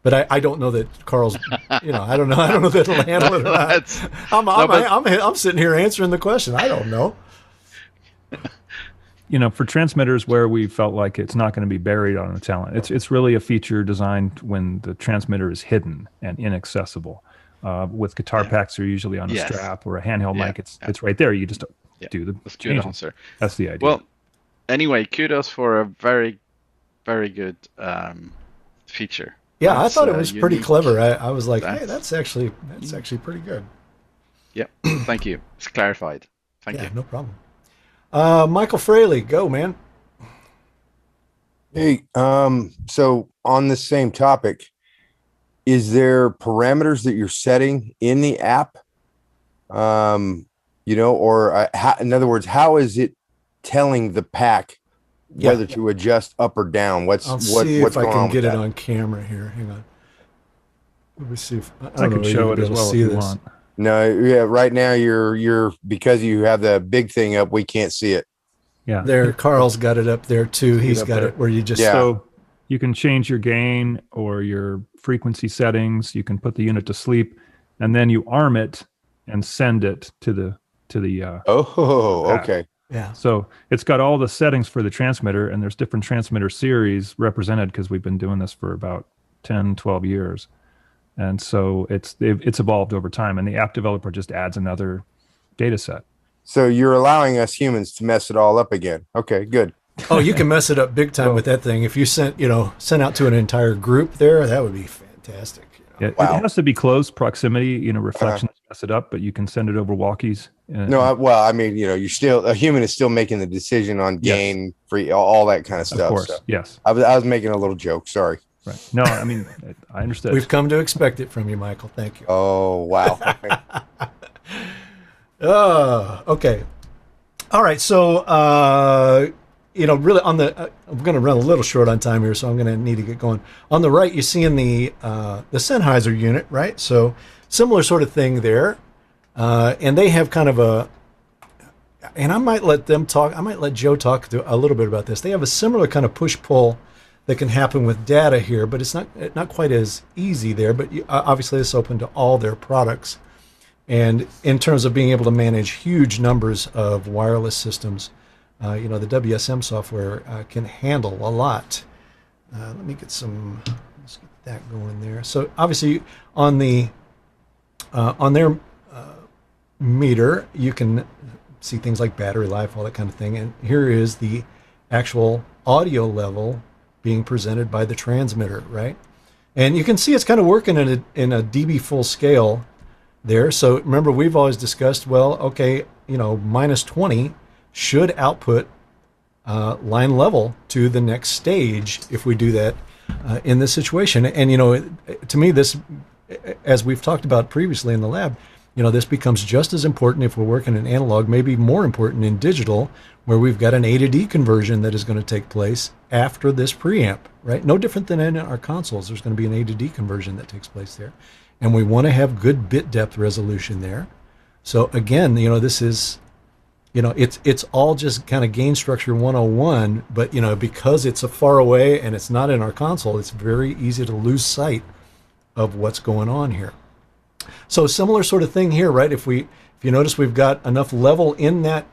But I don't know that Carl's, I don't know that it'll handle it or not. I'm sitting here answering the question. I don't know. for transmitters where we felt like it's not going to be buried on a talent, it's really a feature designed when the transmitter is hidden and inaccessible. With guitar packs, are usually on a strap or a handheld mic. It's right there. You just do the That's a good changes. answer. That's the idea. Well, anyway, kudos for a very, very good feature. Yeah, That's, I thought it was pretty unique. clever. I was like, hey, That's- that's actually pretty good. Yep. Thank you. It's clarified. Thank Yeah, you. no problem. Michael Fraley, go, man. Hey, so on the same topic, is there parameters that you're setting in the app? Or in other words, how is it telling the pack whether to adjust up or down? I'll see what's if I going can on get with it that? on camera here. Hang on. Let me see if I can show it as well if you want. No, yeah, right now you're because you have the big thing up, we can't see it. Yeah. There, Carl's got it up there too. See it He's up got there. it where you just Yeah. So you can change your gain or your frequency settings. You can put the unit to sleep, and then you arm it and send it to the Oh, pack. okay. yeah. So it's got all the settings for the transmitter, and there's different transmitter series represented because we've been doing this for about 10, 12 years. And so it's evolved over time, and the app developer just adds another data set. So you're allowing us humans to mess it all up again. Okay, good. Oh, you can mess it up big time with that thing. If you sent out to an entire group there, that would be fantastic. It Wow. has to be close proximity, reflections mess it up, but you can send it over walkies. You're still a human is still making the decision on gain, free, all that kind of stuff. Of course, So yes. I was making a little joke. Sorry. Right. No, I mean, I understood. We've come to expect it from you, Michael. Thank you. Oh, wow. Okay. All right. So, really I'm going to run a little short on time here, so I'm going to need to get going. On the right, you see in the Sennheiser unit, right? So similar sort of thing there. And they have kind of and I might let them talk. I might let Joe talk a little bit about this. They have a similar kind of push-pull that can happen with data here, but it's not quite as easy there. But obviously, it's open to all their products. And in terms of being able to manage huge numbers of wireless systems, the WSM software can handle a lot. Let's get that going there. So obviously, on their meter, you can see things like battery life, all that kind of thing. And here is the actual audio level being presented by the transmitter, right? And you can see it's kind of working in a dB full scale there. So remember, we've always discussed, minus 20 should output line level to the next stage if we do that in this situation. And, to me, this, as we've talked about previously in the lab, this becomes just as important if we're working in analog, maybe more important in digital, where we've got an A to D conversion that is going to take place after this preamp, right? No different than in our consoles. There's going to be an A to D conversion that takes place there. And we want to have good bit depth resolution there. So again, this is, it's all just kind of gain structure 101, but, because it's a far away and it's not in our console, it's very easy to lose sight of what's going on here. So similar sort of thing here, right? If you notice, we've got enough level in that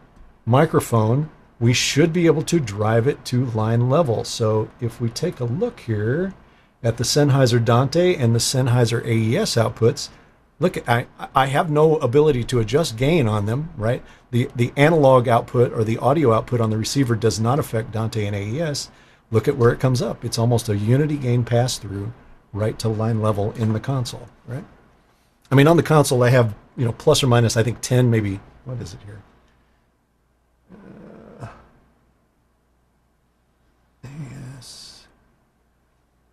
microphone, we should be able to drive it to line level. So if we take a look here at the Sennheiser Dante and the Sennheiser AES outputs, look, I have no ability to adjust gain on them, right? The analog output or the audio output on the receiver does not affect Dante and AES. Look at where it comes up. It's almost a unity gain pass through right to line level in the console, right? I mean, on the console, I have, plus or minus, I think 10, maybe, what is it here? Yes.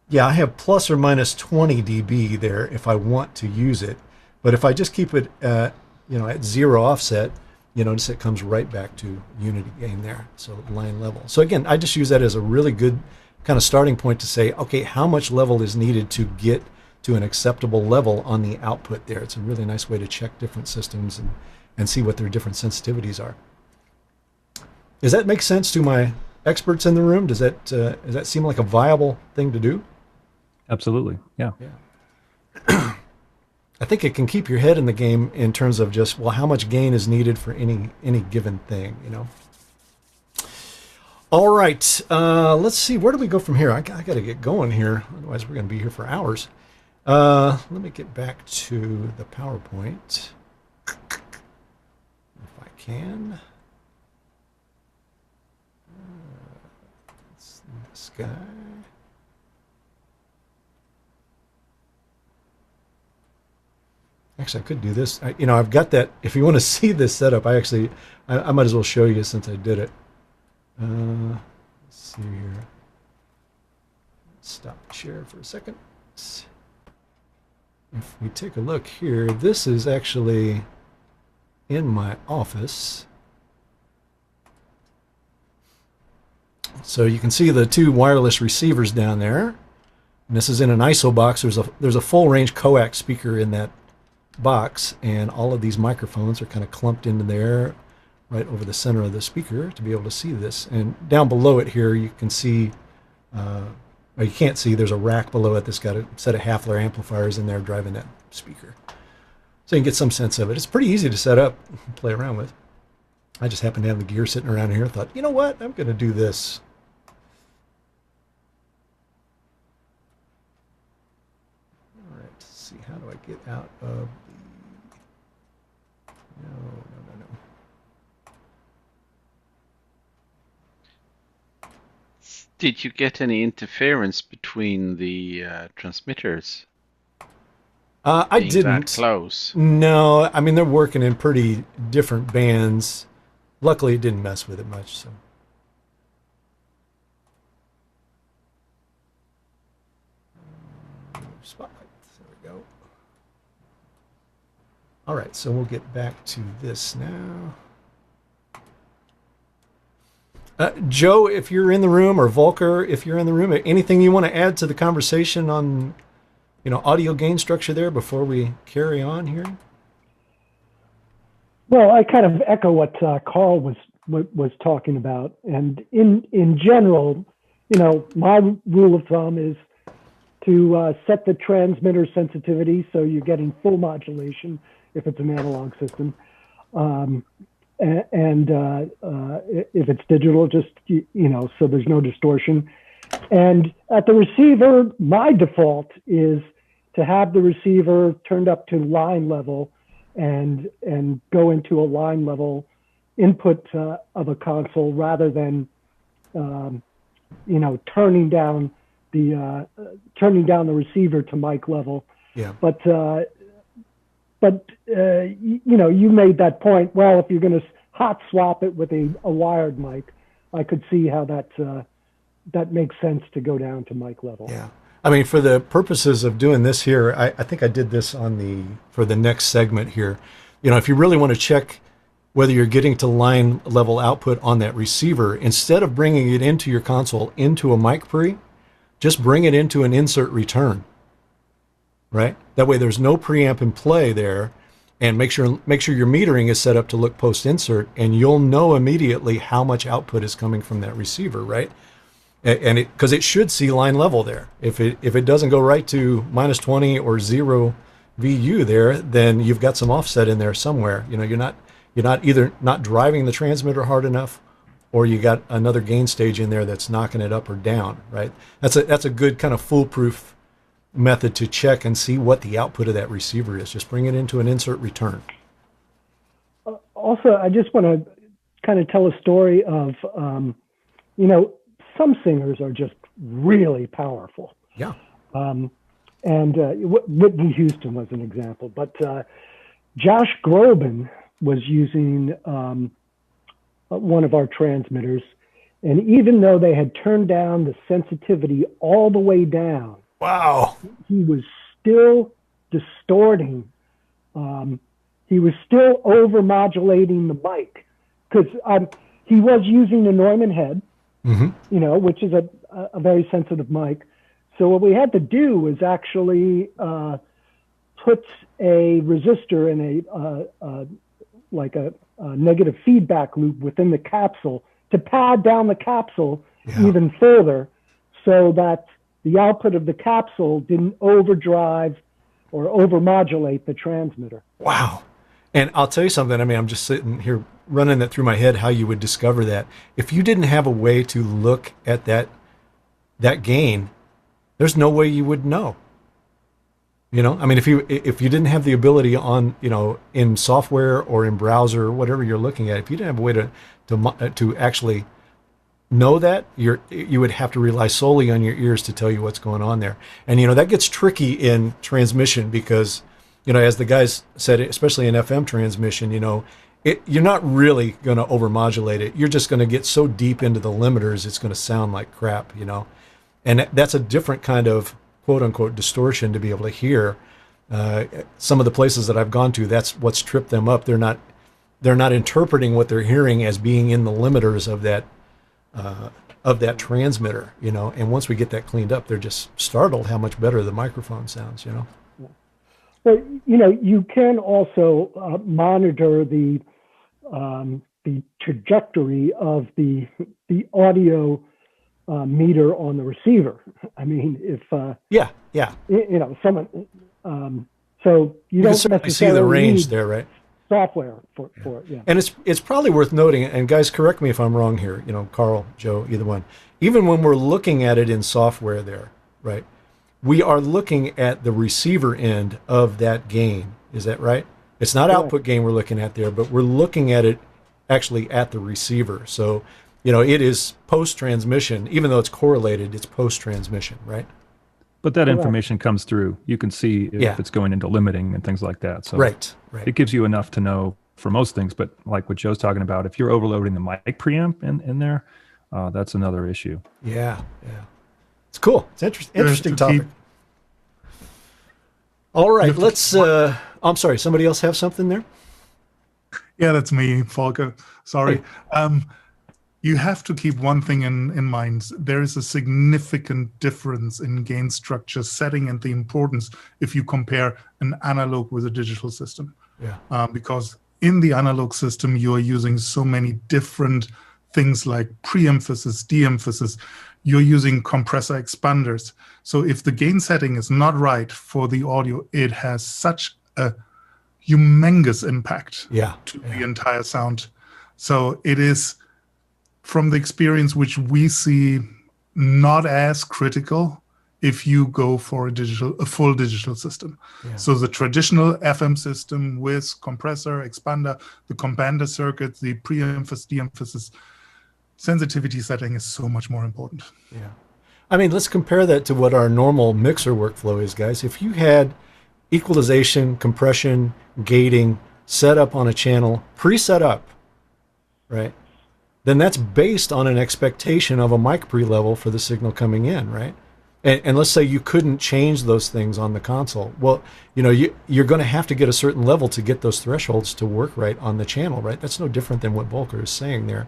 Yeah, I have plus or minus 20 dB there if I want to use it. But if I just keep it, at zero offset, notice it comes right back to unity gain there, so line level. So again, I just use that as a really good kind of starting point to say, okay, how much level is needed to get to an acceptable level on the output there. It's a really nice way to check different systems and see what their different sensitivities are. Does that make sense to my experts in the room? Does that seem like a viable thing to do? Absolutely. Yeah. I think it can keep your head in the game in terms of just, how much gain is needed for any given thing, All right. Let's see. Where do we go from here? I got to get going here. Otherwise, we're going to be here for hours. Let me get back to the PowerPoint. If I can. This guy. Actually, I could do this. I've got that. If you want to see this setup, I might as well show you since I did it. Let's see here. Stop the share for a second. If we take a look here, this is actually in my office. So you can see the two wireless receivers down there. And this is in an ISO box. There's a full range coax speaker in that box, and all of these microphones are kind of clumped into there right over the center of the speaker to be able to see this. And down below it here, you can see, or you can't see, there's a rack below it that's got a set of Hafler amplifiers in there driving that speaker. So you can get some sense of it. It's pretty easy to set up and play around with. I just happened to have the gear sitting around here. I thought, you know what, I'm going to do this. All right, let's see, how do I get out of the... No. Did you get any interference between the transmitters? I Being didn't. that close. No, I mean, they're working in pretty different bands. Luckily, it didn't mess with it much. So. Spotlight. There we go. All right, so we'll get back to this now. Joe, if you're in the room, or Volker, if you're in the room, anything you want to add to the conversation on, audio gain structure there before we carry on here? Well, I kind of echo what Carl was talking about, and in general, my rule of thumb is to set the transmitter sensitivity so you're getting full modulation if it's an analog system. And if it's digital, just, so there's no distortion. And at the receiver, my default is to have the receiver turned up to line level and go into a line level input of a console rather than, turning down the receiver to mic level. Yeah. But you made that point. Well, if you're going to hot swap it with a wired mic, I could see how that makes sense to go down to mic level. Yeah. I mean, for the purposes of doing this here, I think I did this for the next segment here. If you really want to check whether you're getting to line level output on that receiver, instead of bringing it into your console into a mic pre, just bring it into an insert return. Right? That way there's no preamp in play there, and make sure your metering is set up to look post insert, and you'll know immediately how much output is coming from that receiver, right? And because it should see line level there. If it doesn't go right to -20 or 0 VU there, then you've got some offset in there somewhere. You're not either not driving the transmitter hard enough, or you got another gain stage in there that's knocking it up or down, right? That's a good kind of foolproof method to check and see what the output of that receiver is. Just bring it into an insert return. Also, I just want to kind of tell a story of, some singers are just really powerful. Yeah. And Whitney Houston was an example, but Josh Groban was using one of our transmitters, and even though they had turned down the sensitivity all the way down, wow, he was still distorting. He was still over modulating the mic because he was using a Neumann head, which is a very sensitive mic. So what we had to do was actually put a resistor in a negative feedback loop within the capsule to pad down the capsule even further, so that the output of the capsule didn't overdrive or overmodulate the transmitter. Wow. And I'll tell you something. I mean, I'm just sitting here running that through my head how you would discover that. If you didn't have a way to look at that gain, there's no way you would know. You know, I mean, if you didn't have the ability on, you know, in software or in browser or whatever you're looking at, if you didn't have a way to actually know that, you would have to rely solely on your ears to tell you what's going on there. And you know, that gets tricky in transmission because, you know, as the guys said, especially in FM transmission, you know, you're not really going to overmodulate it. You're just going to get so deep into the limiters, it's going to sound like crap, you know. And that's a different kind of quote unquote distortion to be able to hear. Some of the places that I've gone to, that's what's tripped them up. They're not interpreting what they're hearing as being in the limiters of that transmitter, you know. And once we get that cleaned up, they're just startled how much better the microphone sounds, you know. Well, you know, you can also monitor the trajectory of the audio meter on the receiver. I mean, if yeah, you know, someone, so you don't can necessarily see the range need there, right? software for it. Yeah. And it's probably worth noting, and guys, correct me if I'm wrong here, you know, Carl, Joe, either one. Even when we're looking at it in software there, right, we are looking at the receiver end of that gain. Is that right? It's not output gain we're looking at there, but we're looking at it actually at the receiver. So, you know, it is post-transmission, even though it's correlated, it's post-transmission, right? But that information comes through. You can see if Yeah. it's going into limiting and things like that. So Right. it gives you enough to know for most things. But like what Joe's talking about, if you're overloading the mic preamp in there, that's another issue. Yeah. It's cool. It's interesting topic. All right, let's. I'm sorry. Somebody else have something there? Yeah, that's me, Volker. Sorry. You have to keep one thing in mind. There is a significant difference in gain structure setting and the importance if you compare an analog with a digital system. Yeah. Because in the analog system, you are using so many different things like pre-emphasis, de-emphasis. You're using compressor expanders. So if the gain setting is not right for the audio, it has such a humongous impact to the entire sound. So it is, from the experience which we see, not as critical if you go for a full digital system. Yeah. So the traditional FM system with compressor, expander, the compander circuit, the pre-emphasis, de-emphasis, sensitivity setting is so much more important. Yeah. I mean, let's compare that to what our normal mixer workflow is, guys. If you had equalization, compression, gating set up on a channel, pre-set up, right? Then that's based on an expectation of a mic pre-level for the signal coming in, right? And let's say you couldn't change those things on the console. Well, you know, you're going to have to get a certain level to get those thresholds to work right on the channel, right? That's no different than what Volker is saying there.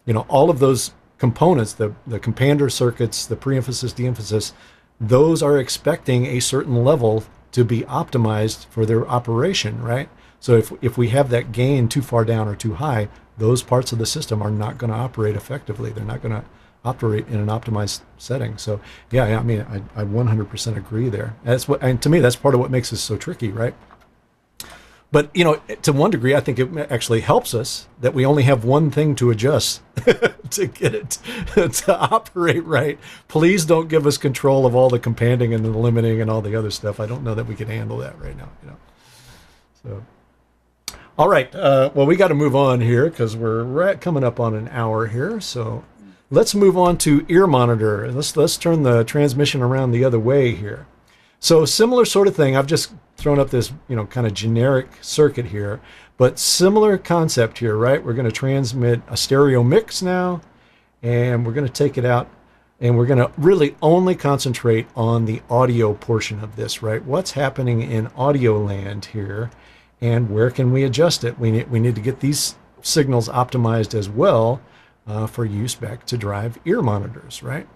You know, all of those components, the compander circuits, the pre-emphasis, de-emphasis, those are expecting a certain level to be optimized for their operation, right? So if we have that gain too far down or too high, those parts of the system are not going to operate effectively. They're not going to operate in an optimized setting. So yeah, I mean, I 100% agree there. And to me, that's part of what makes this so tricky, right? But, you know, to one degree, I think it actually helps us that we only have one thing to adjust to get it to operate right. Please don't give us control of all the companding and the limiting and all the other stuff. I don't know that we can handle that right now, you know. So, all right. Well, we got to move on here because we're coming up on an hour here. So let's move on to ear monitor. Let's turn the transmission around the other way here. So similar sort of thing. I've just thrown up this, you know, kind of generic circuit here, but similar concept here, right? We're going to transmit a stereo mix now, and we're going to take it out, and we're going to really only concentrate on the audio portion of this, right? What's happening in audio land here, and where can we adjust it? We need to get these signals optimized as well for use back to drive ear monitors, right?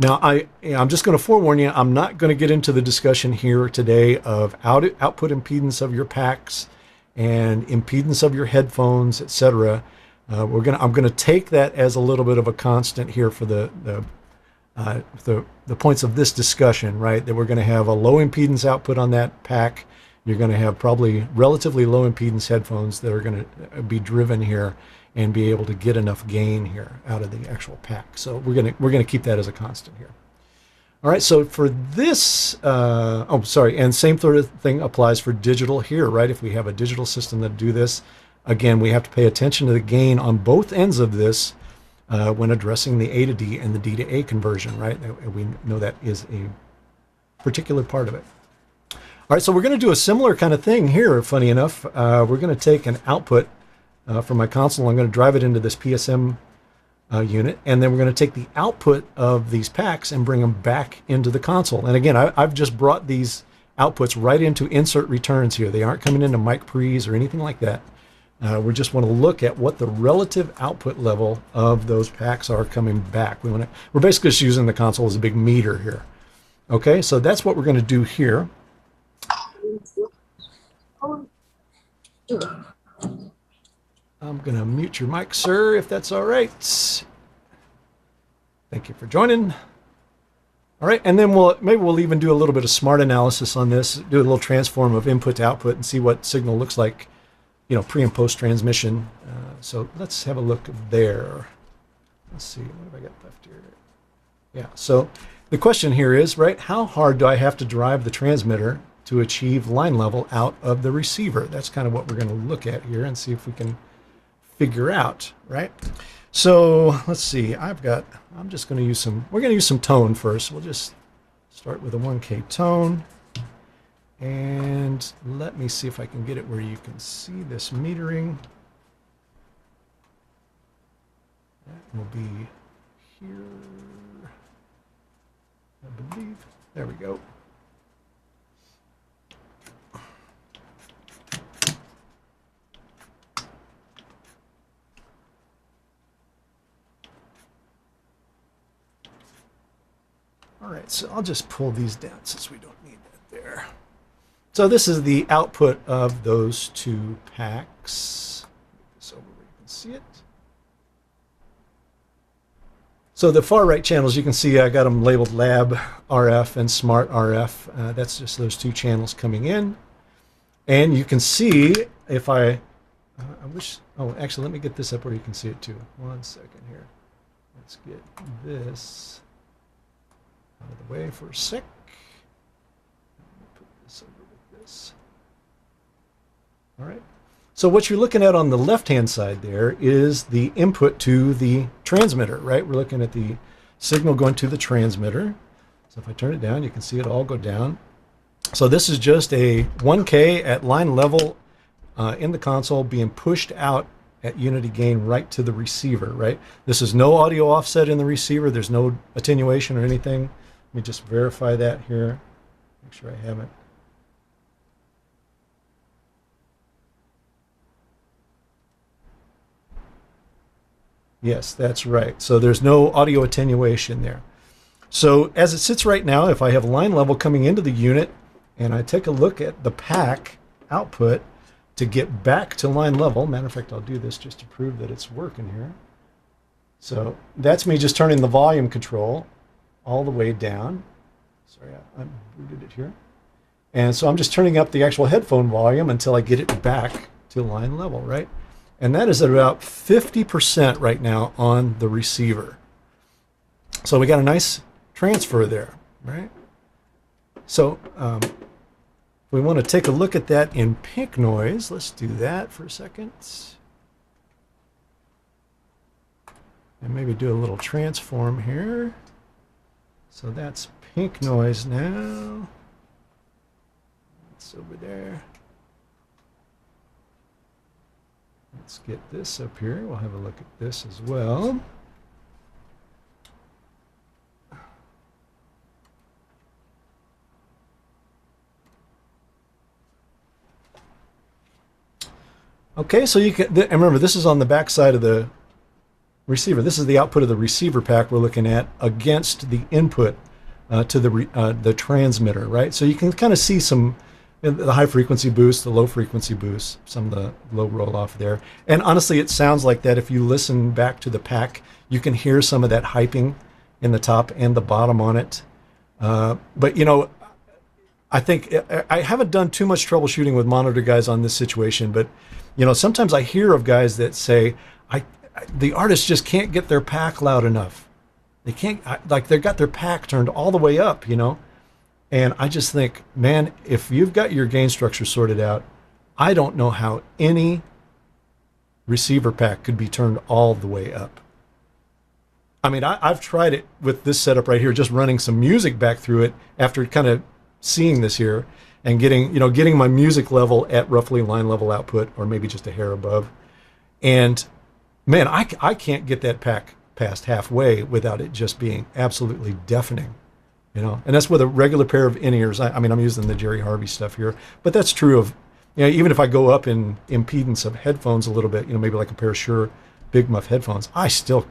Now, I'm just going to forewarn you, I'm not going to get into the discussion here today of output impedance of your packs and impedance of your headphones, etc. I'm going to take that as a little bit of a constant here for the points of this discussion, right? That we're going to have a low impedance output on that pack. you're going to have probably relatively low impedance headphones that are going to be driven here and be able to get enough gain here out of the actual pack. So we're going to keep that as a constant here. All right, so for this, and same sort of thing applies for digital here, right? If we have a digital system that do this, again, we have to pay attention to the gain on both ends of this when addressing the A to D and the D to A conversion, right? We know that is a particular part of it. All right, so we're going to do a similar kind of thing here, funny enough. We're going to take an output from my console. I'm going to drive it into this PSM unit, and then we're going to take the output of these packs and bring them back into the console. And again, I've just brought these outputs right into insert returns here. They aren't coming into mic pre's or anything like that. We just want to look at what the relative output level of those packs are coming back. We're basically just using the console as a big meter here. Okay, so that's what we're going to do here. I'm going to mute your mic, sir, if that's all right. Thank you for joining. All right, and then maybe we'll even do a little bit of smart analysis on this, do a little transform of input to output and see what signal looks like, pre and post transmission. So let's have a look there. Let's see, what have I got left here? Yeah, so the question here is, right, how hard do I have to drive the transmitter to achieve line level out of the receiver? That's kind of what we're going to look at here and see if we can figure out, right? So let's see, we're going to use some tone first. We'll just start with a 1K tone. And let me see if I can get it where you can see this metering. That will be here, I believe. There we go. All right, so I'll just pull these down since we don't need that there. So this is the output of those two packs. Get this over where you can see it. So the far right channels, you can see I got them labeled Lab RF and Smart RF. That's just those two channels coming in. And you can see if actually let me get this up where you can see it too. 1 second here. Let's get this out of the way for a sec. Put this over with this. All right. So what you're looking at on the left-hand side there is the input to the transmitter, right? We're looking at the signal going to the transmitter. So if I turn it down, you can see it all go down. So this is just a 1K at line level in the console being pushed out at unity gain right to the receiver, right? This is no audio offset in the receiver. There's no attenuation or anything. Let me just verify that here. Make sure I have it. Yes, that's right. So there's no audio attenuation there. So as it sits right now, if I have line level coming into the unit and I take a look at the pack output to get back to line level, matter of fact, I'll do this just to prove that it's working here. So that's me just turning the volume control all the way down. Sorry, I booted it here. And so I'm just turning up the actual headphone volume until I get it back to line level, right? And that is at about 50% right now on the receiver. So we got a nice transfer there, right? So we want to take a look at that in pink noise. Let's do that for a second. And maybe do a little transform here. So that's pink noise now. It's over there. Let's get this up here. We'll have a look at this as well. Okay, so you can, and remember, this is on the back side of the receiver. This is the output of the receiver pack we're looking at against the input to the transmitter, right? So you can kind of see some the high frequency boost, the low frequency boost, some of the low roll off there. And honestly, it sounds like that if you listen back to the pack, you can hear some of that hyping in the top and the bottom on it. But I think I haven't done too much troubleshooting with monitor guys on this situation, but you know, sometimes I hear of guys that say, the artist just can't get their pack loud enough. They can't, like they've got their pack turned all the way up, you know? And I just think, man, if you've got your gain structure sorted out, I don't know how any receiver pack could be turned all the way up. I mean, I've tried it with this setup right here, just running some music back through it after kind of seeing this here and getting my music level at roughly line level output, or maybe just a hair above. And man, I can't get that pack past halfway without it just being absolutely deafening, you know. And that's with a regular pair of in-ears. I mean, I'm using the Jerry Harvey stuff here, but that's true of, you know, even if I go up in impedance of headphones a little bit, you know, maybe like a pair of Shure Big Muff headphones,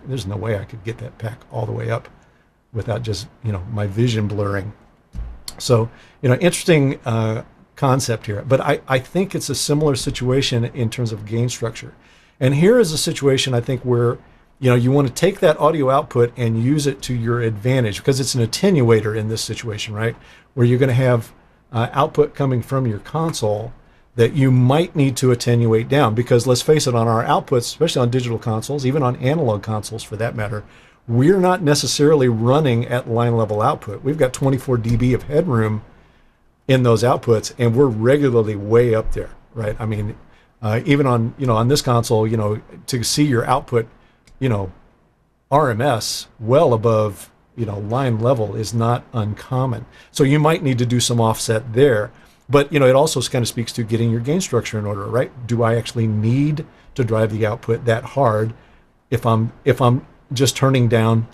there's no way I could get that pack all the way up without just, you know, my vision blurring. So, you know, interesting concept here, but I think it's a similar situation in terms of gain structure. And here is a situation, I think, where, you know, you want to take that audio output and use it to your advantage, because it's an attenuator in this situation, right? Where you're going to have output coming from your console that you might need to attenuate down, because let's face it, on our outputs, especially on digital consoles, even on analog consoles for that matter, we're not necessarily running at line level output. We've got 24 dB of headroom in those outputs, and we're regularly way up there, right? I mean, even on, you know, on this console, you know, to see your output, you know, RMS well above, you know, line level is not uncommon. So you might need to do some offset there. But, you know, it also kind of speaks to getting your gain structure in order, right? Do I actually need to drive the output that hard if I'm just turning down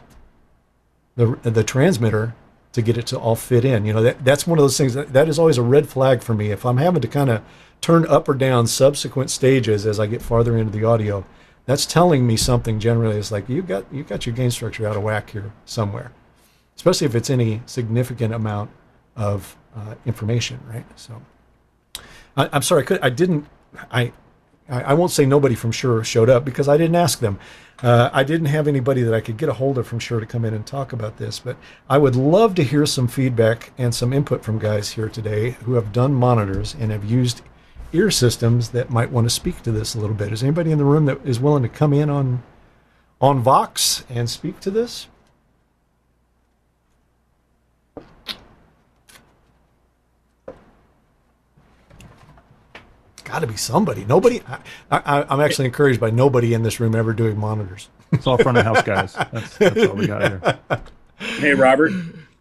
the transmitter to get it to all fit in? You know, that's one of those things that is always a red flag for me. If I'm having to kind of turn up or down subsequent stages as I get farther into the audio, that's telling me something generally. It's like, you've got your gain structure out of whack here somewhere, especially if it's any significant amount of information, right? So I'm sorry, I won't say nobody from Shure showed up because I didn't ask them. I didn't have anybody that I could get a hold of from Shure to come in and talk about this, but I would love to hear some feedback and some input from guys here today who have done monitors and have used ear systems that might want to speak to this a little bit. Is anybody in the room that is willing to come in on Vox and speak to this? Got to be somebody. Nobody. I'm actually encouraged by nobody in this room ever doing monitors. It's all front of house guys. That's all we got here. Hey, Robert.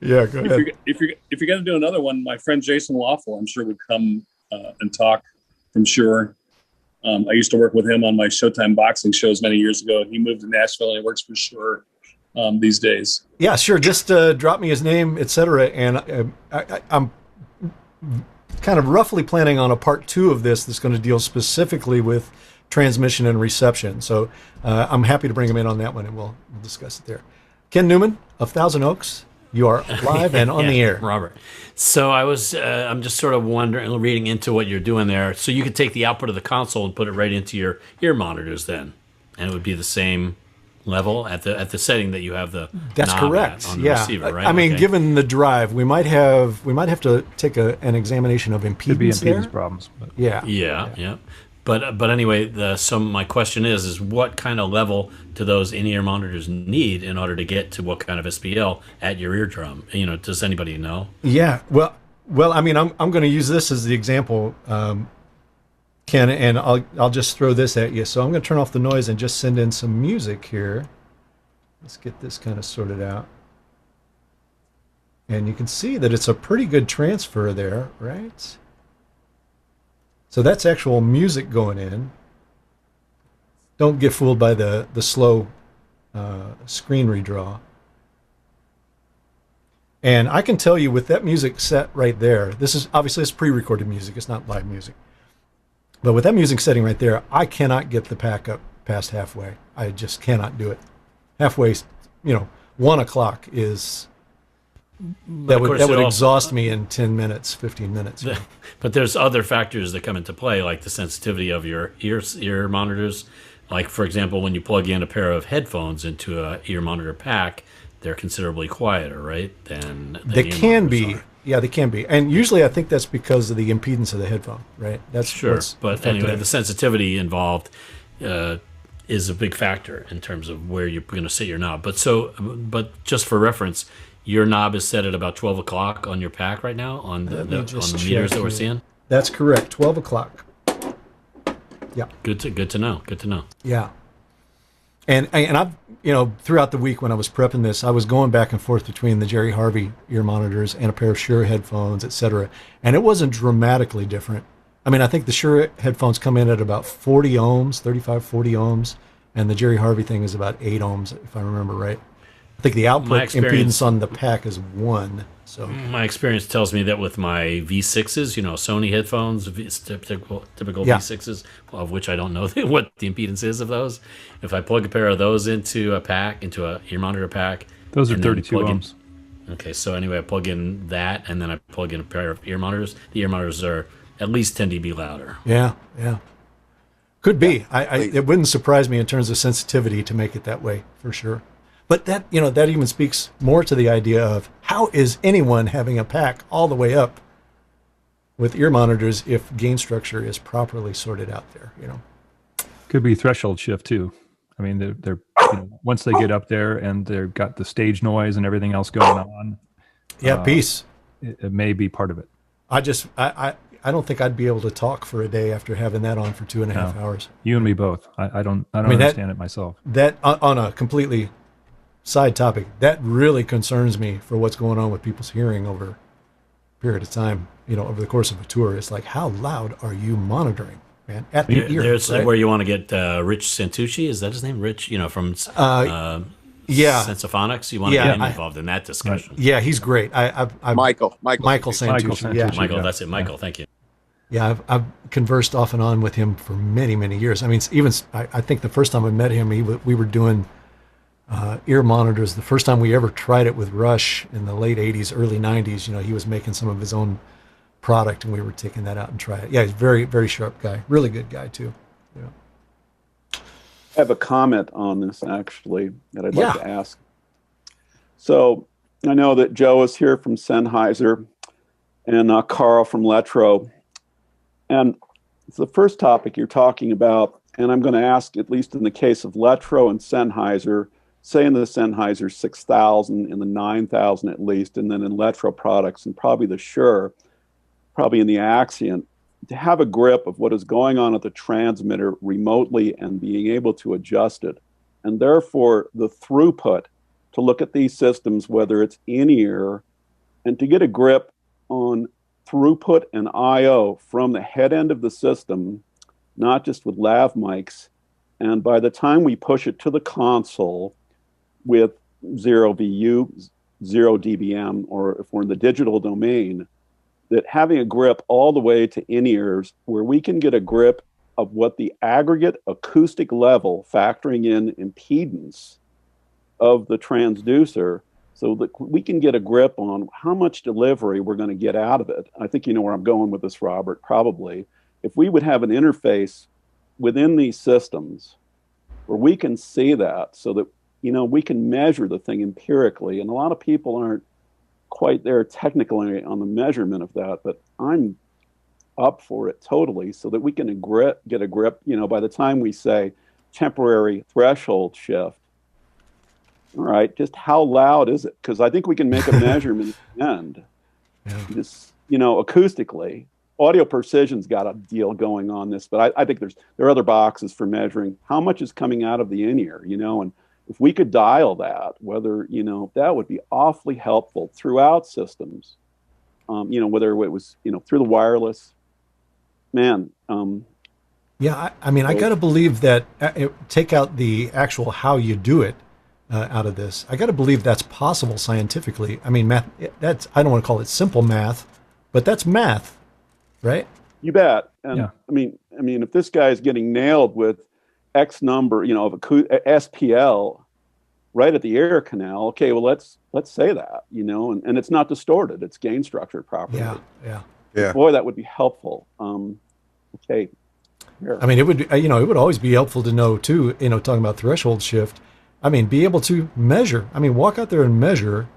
Yeah, go ahead. If you're going to do another one, my friend Jason Lawful, I'm sure would come and talk from Shure. I used to work with him on my Showtime boxing shows many years ago. He moved to Nashville and he works for Shure these days. Yeah, sure. Just drop me his name, etc. And I'm kind of roughly planning on a part 2 of this that's going to deal specifically with transmission and reception. So I'm happy to bring him in on that one, and we'll discuss it there. Ken Newman of Thousand Oaks, you are live and on the air. Robert. So I'm just sort of wondering, reading into what you're doing there. So you could take the output of the console and put it right into your ear monitors then, and it would be the same level at the setting that you have the that's knob correct on the yeah receiver, right? I mean, okay. Given the drive, we might have to take an examination of impedance. Could be impedance there. problems, but Yeah. But anyway, my question is what kind of level do those in-ear monitors need in order to get to what kind of SPL at your eardrum? You know, does anybody know? Yeah, well, I mean, I'm going to use this as the example, Ken, and I'll just throw this at you. So I'm going to turn off the noise and just send in some music here. Let's get this kind of sorted out. And you can see that it's a pretty good transfer there, right? So that's actual music going in. Don't get fooled by the slow screen redraw. And I can tell you with that music set right there, this is obviously it's pre-recorded music, it's not live music. But with that music setting right there, I cannot get the pack up past halfway. I just cannot do it. Halfway, 1 o'clock is... That would exhaust me in 10 minutes, 15 minutes. But there's other factors that come into play, like the sensitivity of your ear monitors. Like, for example, when you plug in a pair of headphones into a ear monitor pack, they're considerably quieter, right? Than they can be. Yeah, they can be, and usually I think that's because of the impedance of the headphone, right? That's Sure, what's but affecting anyway, it. the sensitivity involved is a big factor in terms of where you're going to sit your knob. But just for reference, your knob is set at about 12 o'clock on your pack right now on Let the me just meters check that we're here. seeing. That's correct. 12 o'clock. Yeah. Good to know. Good to know. Yeah. And I've, throughout the week when I was prepping this, I was going back and forth between the Jerry Harvey ear monitors and a pair of Shure headphones, etc. And it wasn't dramatically different. I mean, I think the Shure headphones come in at about 40 ohms, 35, 40 ohms, and the Jerry Harvey thing is about 8 ohms, if I remember right. I think the output impedance on the pack is 1. So my experience tells me that with my V6s, Sony headphones, typical Yeah. V6s, of which I don't know what the impedance is of those. If I plug a pair of those into a ear monitor pack, Those are and then 32 plug in- ohms. Okay, so anyway, I plug in that, and then I plug in a pair of ear monitors. The ear monitors are at least 10 dB louder. yeah. Could be. It wouldn't surprise me in terms of sensitivity to make it that way, for sure. But that even speaks more to the idea of how is anyone having a pack all the way up with ear monitors if gain structure is properly sorted out there, Could be threshold shift too. I mean, they're once they get up there and they've got the stage noise and everything else going on. Yeah, peace. It may be part of it. I don't think I'd be able to talk for a day after having that on for 2.5 hours. You and me both. I don't mean, understand it myself. That on a completely side topic, that really concerns me for what's going on with people's hearing over a period of time, over the course of a tour. It's like, how loud are you monitoring, man? At the ear. There's right? where you want to get Rich Santucci. Is that his name? Rich, from Yeah. Sensophonics. You want to get him involved in that discussion. Yeah, he's great. Michael Santucci. Santucci, Yeah. Michael, that's it. Michael, thank you. Yeah, I've conversed off and on with him for many, many years. I mean, I think the first time I met him, we were doing ear monitors. The first time we ever tried it with Rush in the late 80s, early 90s, he was making some of his own product and we were taking that out and try it. Yeah, he's a very, very sharp guy. Really good guy too. Yeah. I have a comment on this actually that I'd like to ask. So I know that Joe is here from Sennheiser and Carl from Letro. And it's the first topic you're talking about. And I'm going to ask, at least in the case of Letro and Sennheiser, say in the Sennheiser 6000, in the 9000 at least, and then in Letro products, and probably the Shure, probably in the Accent, to have a grip of what is going on at the transmitter remotely and being able to adjust it. And therefore, the throughput to look at these systems, whether it's in-ear, and to get a grip on throughput and I/O from the head end of the system, not just with lav mics. And by the time we push it to the console with 0 VU, 0 dBm, or if we're in the digital domain, that having a grip all the way to in-ears where we can get a grip of what the aggregate acoustic level, factoring in impedance of the transducer, so that we can get a grip on how much delivery we're going to get out of it. I think you know where I'm going with this, Robert, probably. If we would have an interface within these systems where we can see that so that, we can measure the thing empirically. And a lot of people aren't quite there technically on the measurement of that, but I'm up for it totally so that we can get a grip, by the time we say temporary threshold shift. All right, just how loud is it? Because I think we can make a measurement at the end. Yeah. Just, acoustically. Audio Precision's got a deal going on this, but I think there are other boxes for measuring how much is coming out of the in-ear, and if we could dial that, whether, that would be awfully helpful throughout systems, whether it was, through the wireless, man. Yeah, I got to believe that, take out the actual how you do it out of this. I got to believe that's possible scientifically. I mean, math, I don't want to call it simple math, but that's math, right? You bet. And I mean, if this guy is getting nailed with X number, of SPL right at the ear canal, okay, well, let's say that, and it's not distorted. It's gain structured properly. Yeah. Boy, that would be helpful. Okay. Here. I mean, it would, it would always be helpful to know too, talking about threshold shift. I mean, be able to measure. I mean, walk out there and measure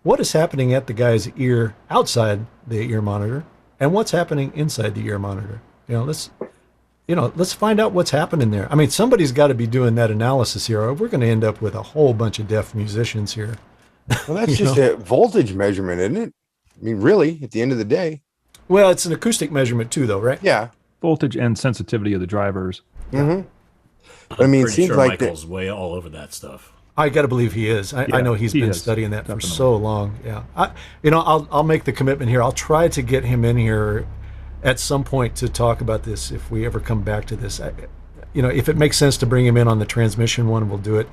what is happening at the guy's ear outside the ear monitor and what's happening inside the ear monitor. Let's find out what's happening there. I mean, somebody's got to be doing that analysis here, or we're going to end up with a whole bunch of deaf musicians here. Well, that's just a voltage measurement, isn't it? I mean, really, at the end of the day. Well, it's an acoustic measurement too, though, right? Yeah. Voltage and sensitivity of the drivers. Mm-hmm. I'm it pretty seems sure like Michael's way all over that stuff. I got to believe he is. I know he's been studying that for so long. Yeah. I'll make the commitment here. I'll try to get him in here at some point to talk about this if we ever come back to this. If it makes sense to bring him in on the transmission one, we'll do it.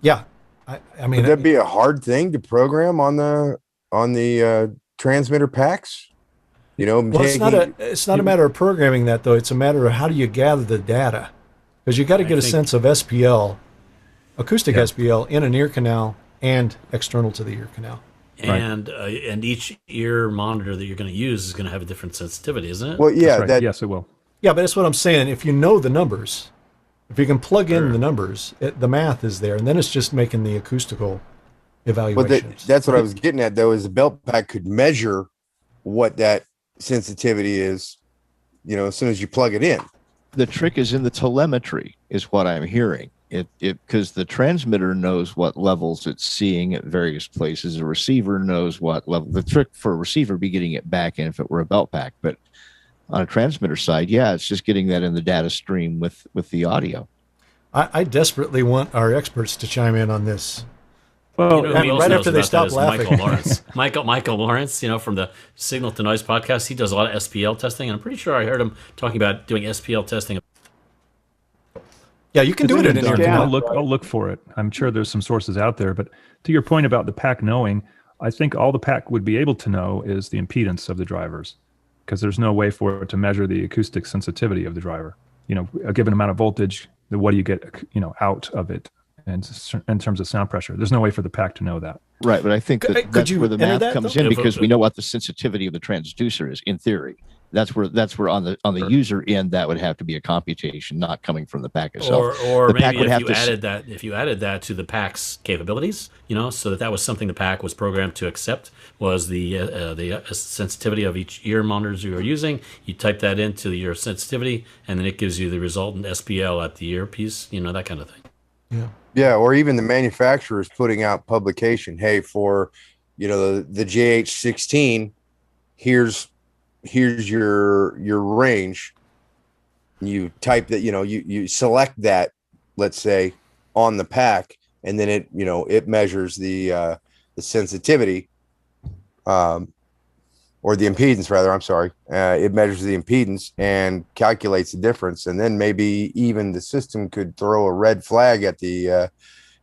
Yeah. I mean, would that be a hard thing to program on the transmitter packs? Well, it's not a matter of programming that, though. It's a matter of how do you gather the data, because you got to get a sense of SPL, acoustic SPL in an ear canal and external to the ear canal. And each ear monitor that you're going to use is going to have a different sensitivity, isn't it? Well, yeah, right. Yes, it will. Yeah, but that's what I'm saying. If you know the numbers, if you can plug in the numbers, the math is there, and then it's just making the acoustical evaluations. But that's what I was getting at, though, is the belt pack could measure what that sensitivity is, as soon as you plug it in. The trick is in the telemetry, is what I'm hearing. It because the transmitter knows what levels it's seeing at various places. The receiver knows what level. The trick for a receiver would be getting it back in if it were a belt pack, but on a transmitter side, it's just getting that in the data stream with the audio. I desperately want our experts to chime in on this. Well, right after they stop laughing. Michael Lawrence, from the Signal to Noise podcast, he does a lot of SPL testing, and I'm pretty sure I heard him talking about doing SPL testing. Yeah, you can do it in an ear canal. I'll look for it. I'm sure there's some sources out there, but to your point about the pack knowing, I think all the pack would be able to know is the impedance of the drivers, because there's no way for it to measure the acoustic sensitivity of the driver. A given amount of voltage, what do you get, out of it? And in terms of sound pressure, there's no way for the pack to know that. Right, but I think that's where the math comes in, because we know what the sensitivity of the transducer is in theory. That's where on the user end that would have to be a computation, not coming from the pack itself. Or maybe if you added that to the pack's capabilities, so that was something the pack was programmed to accept, was the sensitivity of each ear monitors you were using. You type that into your sensitivity, and then it gives you the resultant SPL at the earpiece, that kind of thing. Yeah. Yeah, or even the manufacturers putting out publication. Hey, for the JH16, here's your range. You type that, you select that, let's say, on the pack, and then it measures the sensitivity, or the impedance rather. I'm sorry. It measures the impedance and calculates the difference, and then maybe even the system could throw a red flag at the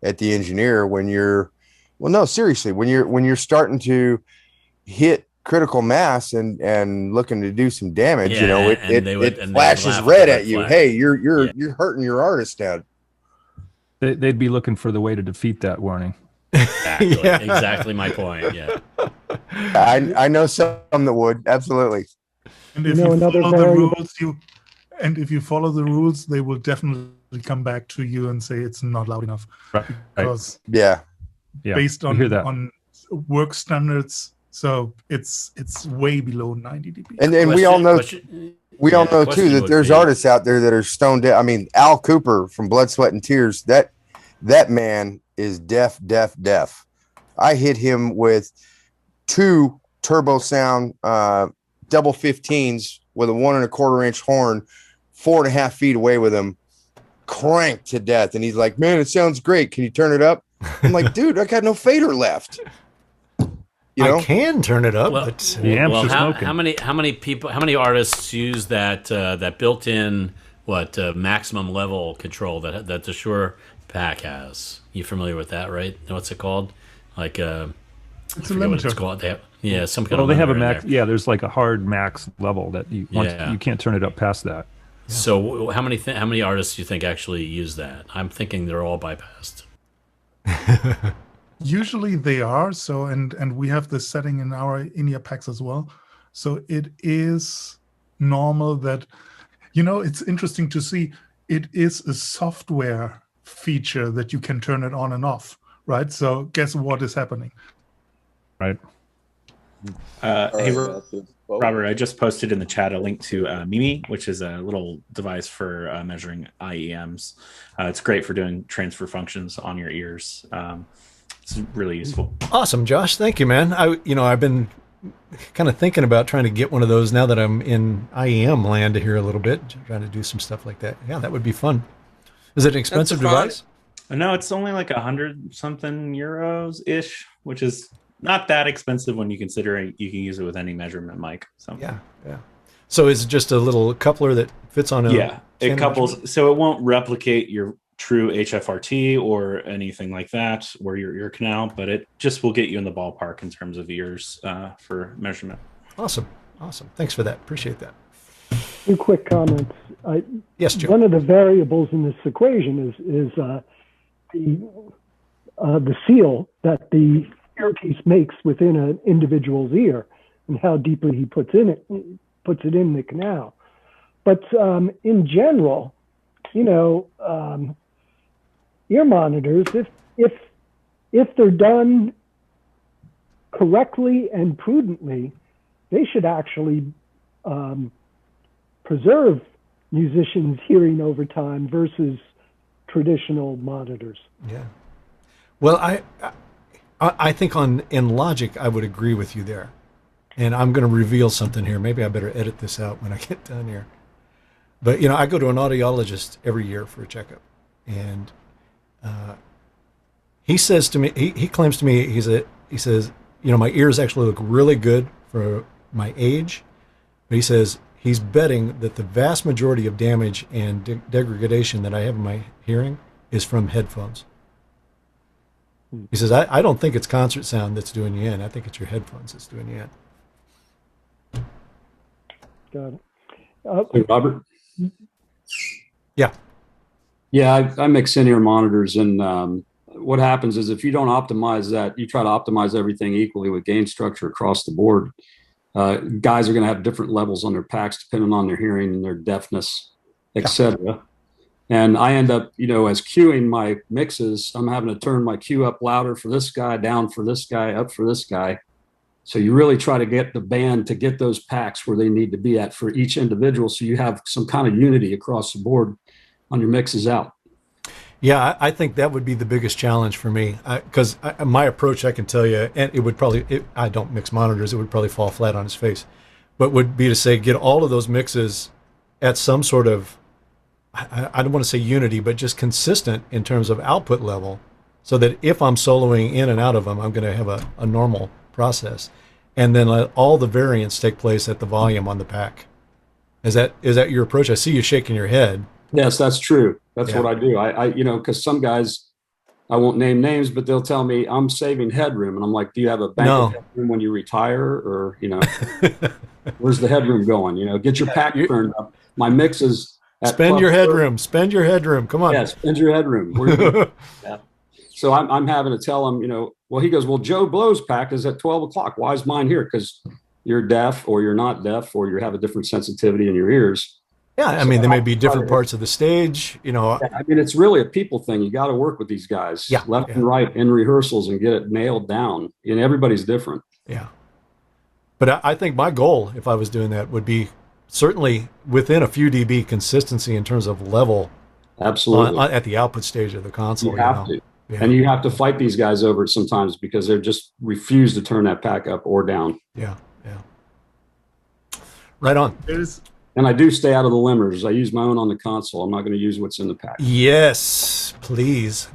engineer when you're, well, no, seriously, when you're starting to hit critical mass and looking to do some damage, it flashes red at you. Hey, you're hurting your artist out. They'd be looking for the way to defeat that warning. Exactly, exactly my point. Yeah, I know some that would, absolutely. And if you follow the rules, if you follow the rules, they will definitely come back to you and say it's not loud enough. Right. Because based on work standards, so it's way below 90 dB. And we all know too that there's artists out there that are stoned out. I mean, Al Cooper from Blood, Sweat, and Tears, that man is deaf. I hit him with 2 turbo sound double 15s with a 1 1/4 inch horn, 4.5 feet away with him, cranked to death. And he's like, "Man, it sounds great. Can you turn it up?" I'm like, "Dude, I got no fader left." I can turn it up, but the amps are smoking. How many artists use that built-in maximum level control that the Shure pack has? You familiar with that, right? What's it called? Like it's a limiter. It's called. They have some kind of. Well, they have a max. Yeah, there's like a hard max level that you can't turn it up past that. Yeah. So how many artists do you think actually use that? I'm thinking they're all bypassed. Usually they are. So and we have this setting in our in-ear packs as well. So it is normal that, it's interesting to see. It is a software feature that you can turn it on and off, right? So guess what is happening? Right. Hey, Robert, I just posted in the chat a link to Mimi, which is a little device for measuring IEMs. It's great for doing transfer functions on your ears. It's really useful. Awesome, Josh. Thank you, man. I've been kind of thinking about trying to get one of those now that I'm in IEM land here a little bit, trying to do some stuff like that. Yeah, that would be fun. Is it an expensive device? No, it's only like 100 something euros ish, which is not that expensive when you consider you can use it with any measurement mic. So yeah. So is it just a little coupler that fits on a it couples, so it won't replicate your true HFRT or anything like that, or your ear canal, but it just will get you in the ballpark in terms of ears for measurement. Awesome. Thanks for that. Appreciate that. Two quick comments. Yes, Joe. One of the variables in this equation is the seal that the earpiece makes within an individual's ear and how deeply he puts it in the canal. But in general, ear monitors, if they're done correctly and prudently, they should actually preserve musicians' hearing over time versus traditional monitors. Yeah. Well, I think in logic, I would agree with you there. And I'm going to reveal something here. Maybe I better edit this out when I get done here. But, I go to an audiologist every year for a checkup. And he says to me, he claims to me, he says, my ears actually look really good for my age. But he says he's betting that the vast majority of damage and degradation that I have in my hearing is from headphones. He says, I don't think it's concert sound that's doing you in. I think it's your headphones that's doing you in. Got it. Hey, Robert? Yeah. Yeah, I mix in-ear monitors, and what happens is if you don't optimize that, you try to optimize everything equally with gain structure across the board, guys are going to have different levels on their packs depending on their hearing and their deafness, etc. And I end up, as cueing my mixes, I'm having to turn my cue up louder for this guy, down for this guy, up for this guy. So you really try to get the band to get those packs where they need to be at for each individual, so you have some kind of unity across the board on your mixes out. Yeah, I think that would be the biggest challenge for me, because my approach, I can tell you, and it would probably, I don't mix monitors, it would probably fall flat on its face, but would be to say, get all of those mixes at some sort of, I don't want to say unity, but just consistent in terms of output level, so that if I'm soloing in and out of them, I'm going to have a normal process, and then let all the variants take place at the volume on the pack. Is that your approach? I see you shaking your head. Yes, that's true. That's what I do. I because some guys, I won't name names, but they'll tell me I'm saving headroom, and I'm like, do you have a bank of headroom when you retire, or where's the headroom going? Get your pack turned up. My mix is spend your headroom. Spend your headroom. Come on. Yeah, spend your headroom. Yeah. So I'm having to tell him, well, he goes, well, Joe Blow's pack is at 12 o'clock. Why is mine here? Because you're deaf, or you're not deaf, or you have a different sensitivity in your ears. Yeah, I mean, there may be different parts of the stage, Yeah, I mean, it's really a people thing. You got to work with these guys left and right in rehearsals and get it nailed down. And everybody's different. Yeah. But I think my goal, if I was doing that, would be certainly within a few dB consistency in terms of level. Absolutely. At the output stage of the console. You have to. Yeah. And you have to fight these guys over it sometimes because they just refuse to turn that pack up or down. Yeah. Right on. And I do stay out of the limiters. I use my own on the console. I'm not going to use what's in the pack. Yes, please.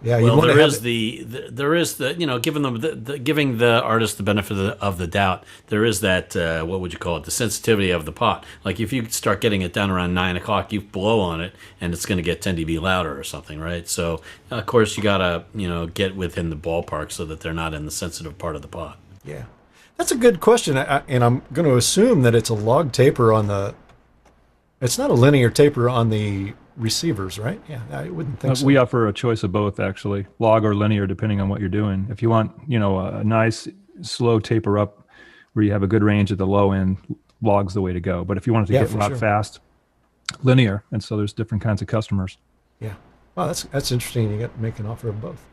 Yeah. Well, there is the giving the artist the benefit of the doubt. There is that what would you call it? The sensitivity of the pot. Like if you start getting it down around 9 o'clock, you blow on it, and it's going to get 10 dB louder or something, right? So of course you gotta get within the ballpark so that they're not in the sensitive part of the pot. Yeah. That's a good question, and I'm going to assume that it's a log taper it's not a linear taper on the receivers, right? Yeah, I wouldn't think so. We offer a choice of both, actually, log or linear, depending on what you're doing. If you want, a nice slow taper up where you have a good range at the low end, log's the way to go. But if you want it to get a lot fast, linear. And so there's different kinds of customers. Yeah. Well, that's interesting. You got to make an offer of both.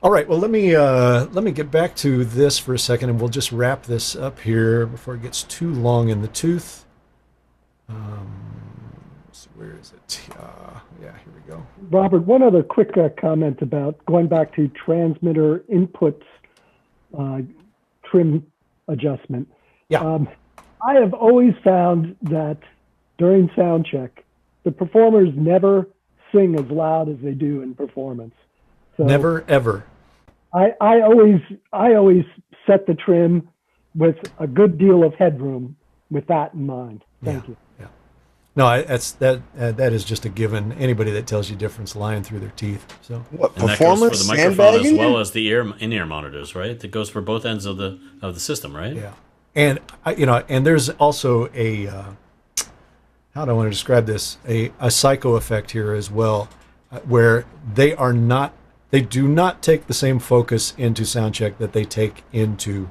All right, well, let me get back to this for a second, and we'll just wrap this up here before it gets too long in the tooth. So where is it? Yeah, here we go. Robert, one other quick comment about going back to transmitter inputs trim adjustment. Yeah. I have always found that during sound check, the performers never sing as loud as they do in performance. So Never, ever. I always set the trim with a good deal of headroom with that in mind. Thank you. Yeah. No, that is just a given. Anybody that tells you different's lying through their teeth. So what, and that goes for the microphone as sandbagging? well as the in-ear monitors, right? That goes for both ends of the system, right? yeah, and and there's also a how do I want to describe this? A psycho effect here as well, where they do not take the same focus into sound check that they take into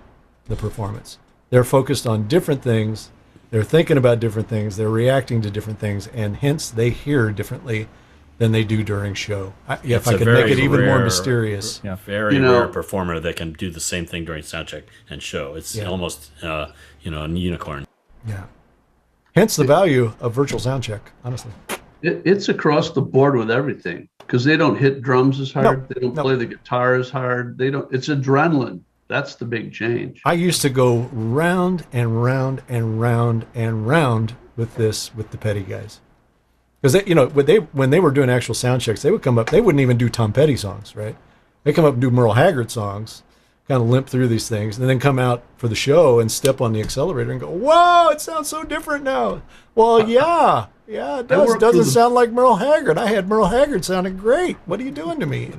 the performance. They're focused on different things. They're thinking about different things. They're reacting to different things, and hence they hear differently than they do during show. If I could make it even more mysterious. Yeah. Very rare performer that can do the same thing during sound check and show. It's almost a unicorn. Yeah. Hence the value of virtual sound check, honestly. It's across the board with everything because they don't hit drums as hard. They don't play the guitar as hard. It's adrenaline. That's the big change. I used to go round and round and round and round with the Petty guys. Because when they were doing actual sound checks, they would come up, they wouldn't even do Tom Petty songs, right? They come up and do Merle Haggard songs, kind of limp through these things, and then come out for the show and step on the accelerator and go, whoa, it sounds so different now. Well, yeah, it does. Doesn't sound like Merle Haggard. I had Merle Haggard sounding great. What are you doing to me?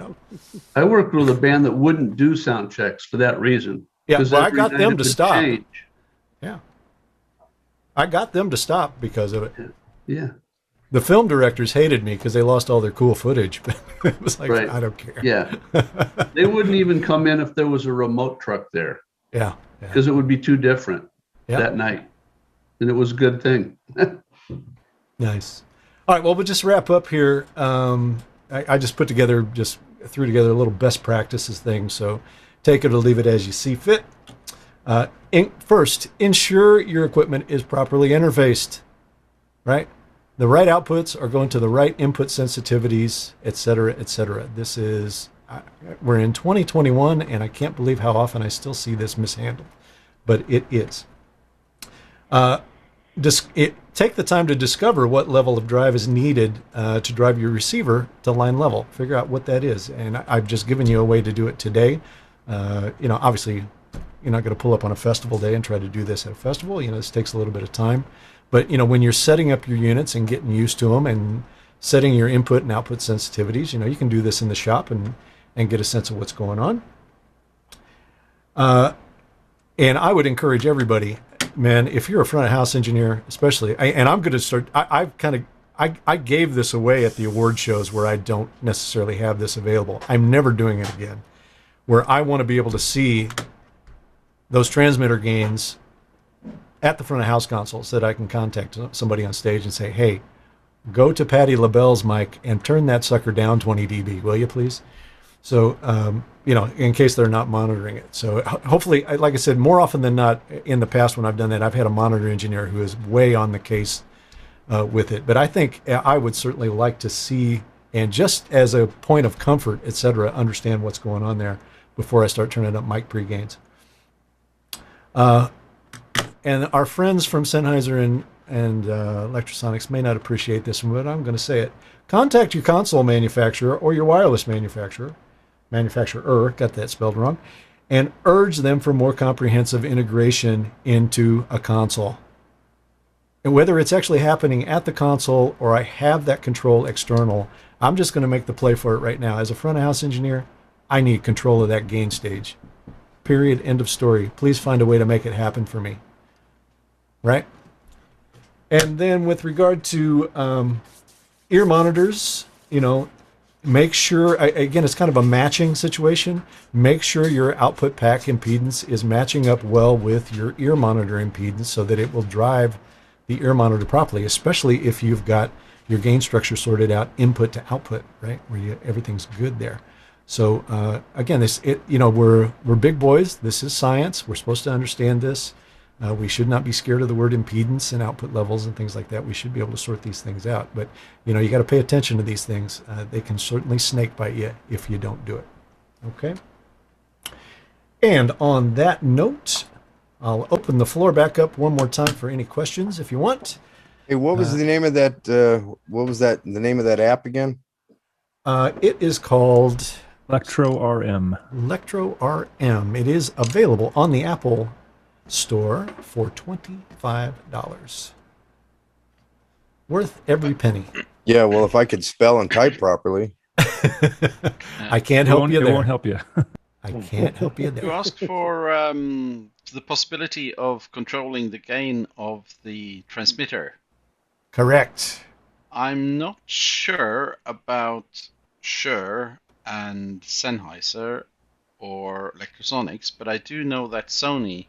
I worked with a band that wouldn't do sound checks for that reason. Yeah, well, I got them to stop. Yeah. I got them to stop because of it. Yeah. The film directors hated me because they lost all their cool footage. But it was like, I don't care. Yeah. They wouldn't even come in if there was a remote truck there. Yeah. Because it would be too different that night. And it was a good thing. Nice. All right. Well, we'll just wrap up here. I just threw together a little best practices thing. So take it or leave it as you see fit. First, ensure your equipment is properly interfaced, right? The right outputs are going to the right input sensitivities, et cetera, et cetera. We're in 2021, and I can't believe how often I still see this mishandled, but it is. Take the time to discover what level of drive is needed to drive your receiver to line level. Figure out what that is, and I've just given you a way to do it today. Obviously, you're not going to pull up on a festival day and try to do this at a festival. This takes a little bit of time. But, when you're setting up your units and getting used to them and setting your input and output sensitivities, you can do this in the shop and get a sense of what's going on. And I would encourage everybody, man, if you're a front of house engineer, especially, I'm going to start, I gave this away at the award shows where I don't necessarily have this available. I'm never doing it again, where I want to be able to see those transmitter gains at the front of house console so that I can contact somebody on stage and say, hey, go to Patti LaBelle's mic and turn that sucker down 20 dB, will you please? So, in case they're not monitoring it. So hopefully, like I said, more often than not in the past when I've done that, I've had a monitor engineer who is way on the case with it. But I think I would certainly like to see, and just as a point of comfort, et cetera, understand what's going on there before I start turning up mic pre-gains. And our friends from Sennheiser and Letrosonics may not appreciate this, but I'm going to say it. Contact your console manufacturer or your wireless manufacturer, got that spelled wrong, and urge them for more comprehensive integration into a console. And whether it's actually happening at the console or I have that control external, I'm just going to make the play for it right now. As a front of house engineer, I need control of that gain stage. Period. End of story. Please find a way to make it happen for me. Right? And then with regard to ear monitors, make sure, again, it's kind of a matching situation. Make sure your output pack impedance is matching up well with your ear monitor impedance so that it will drive the ear monitor properly, especially if you've got your gain structure sorted out input to output, right? Where everything's good there. So again, we're big boys. This is science. We're supposed to understand this. We should not be scared of the word impedance and output levels and things like that. We should be able to sort these things out. But you got to pay attention to these things. They can certainly snake bite you if you don't do it. Okay. And on that note, I'll open the floor back up one more time for any questions if you want. Hey, what was the name of that? What was the name of that app again? It is called LetroRM. LetroRM. It is available on the Apple Store for $25. Worth every penny. Yeah, well, if I could spell and type properly. I can't help you there. It won't help you. I can't help you there. You asked for the possibility of controlling the gain of the transmitter. Correct. I'm not sure about Shure and Sennheiser or Letrosonics, but I do know that Sony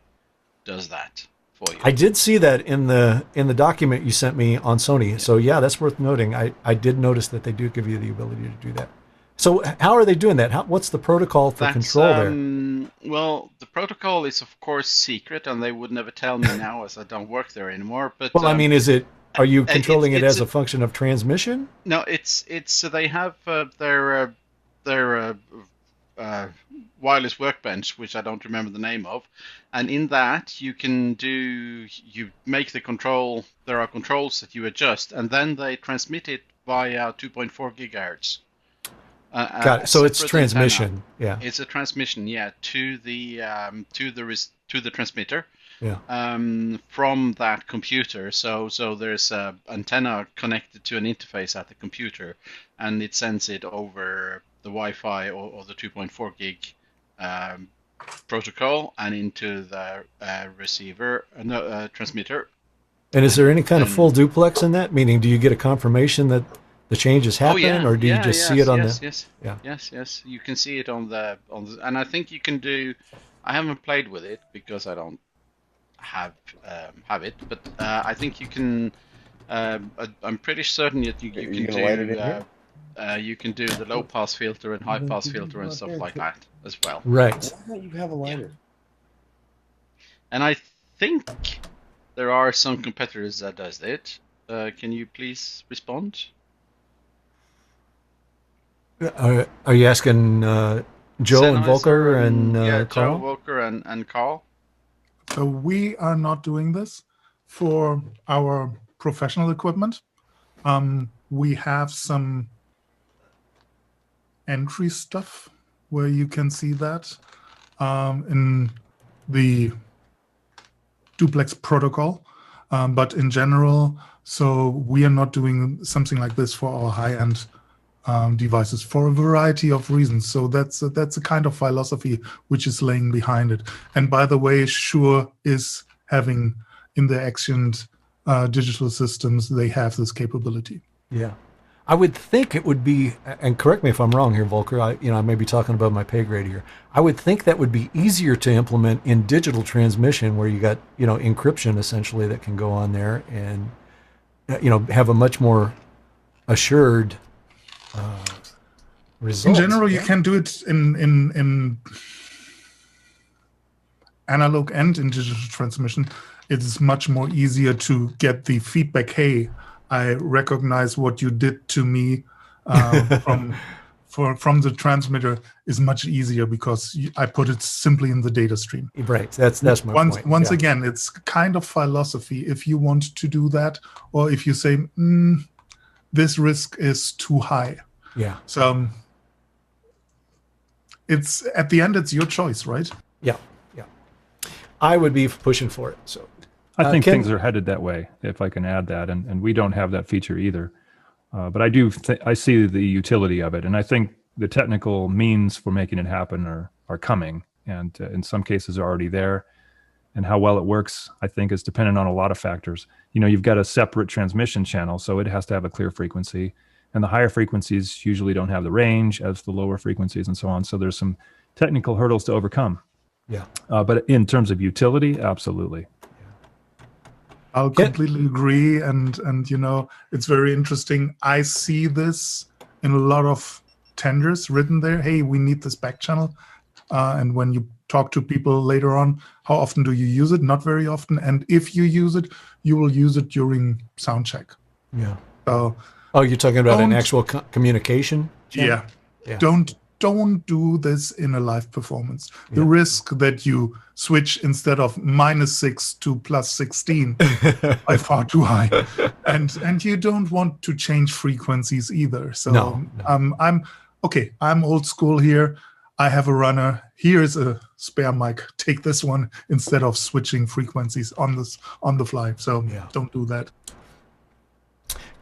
does that for you. I did see that in the document you sent me on Sony. So yeah, that's worth noting. I did notice that they do give you the ability to do that. So how are they doing that? What's the protocol for control there? Well, the protocol is of course secret, and they would never tell me now as I don't work there anymore. But well, I mean, are you controlling it as a function of transmission? No, it's so they have their wireless workbench, which I don't remember the name of, and in that you make the control. There are controls that you adjust, and then they transmit it via 2.4 gigahertz. Got it. So it's transmission. Antenna. Yeah. It's a transmission. Yeah, to the transmitter. Yeah. From that computer. So there's an antenna connected to an interface at the computer, and it sends it over the Wi-Fi or the 2.4 gig protocol and into the transmitter. And is there any kind of full duplex in that? Meaning, do you get a confirmation that the changes happen, or do you just see it on Yes. You can see it on the, and I think you can do. I haven't played with it because I don't have it, but I think you can. I'm pretty certain that you can do the low pass filter and high pass filter and stuff like that as well. Right. Why don't you have a lighter? And I think there are some competitors that does it. Can you please respond? Are you asking Joe Sennheiser and Volker and Joe, Carl? Volker, and Carl? So we are not doing this for our professional equipment. We have some entry stuff where you can see that in the duplex protocol. But in general, so we are not doing something like this for our high-end devices for a variety of reasons. So that's a kind of philosophy which is laying behind it. And by the way, Shure is having in the Exient digital systems, they have this capability. Yeah. I would think it would be, and correct me if I'm wrong here, Volker, I may be talking above my pay grade here. I would think that would be easier to implement in digital transmission where you got, encryption essentially that can go on there and, have a much more assured result. In general, you can do it in analog and in digital transmission. It is much more easier to get the feedback. Hey, I recognize what you did to me from the transmitter is much easier because I put it simply in the data stream. Right. That's my point. Once again, it's kind of philosophy. If you want to do that, or if you say this risk is too high. Yeah. So it's at the end, it's your choice, right? Yeah. I would be pushing for it. So I think things are headed that way, if I can add that, and we don't have that feature either. But I do I see the utility of it, and I think the technical means for making it happen are coming, and in some cases are already there. And how well it works, I think, is dependent on a lot of factors. You've got a separate transmission channel, so it has to have a clear frequency, and the higher frequencies usually don't have the range as the lower frequencies, and so on. So there's some technical hurdles to overcome. Yeah. But in terms of utility, absolutely. I'll completely agree, and it's very interesting. I see this in a lot of tenders written there. Hey, we need this back channel. And when you talk to people later on, how often do you use it? Not very often. And if you use it, you will use it during sound check. Yeah. So, you're talking about an actual communication channel? Yeah. Don't do this in a live performance. The risk that you switch instead of -6 to +16 by far too high, and you don't want to change frequencies either. So I'm old school here. I have a runner. Here's a spare mic. Take this one instead of switching frequencies on the fly. So don't do that.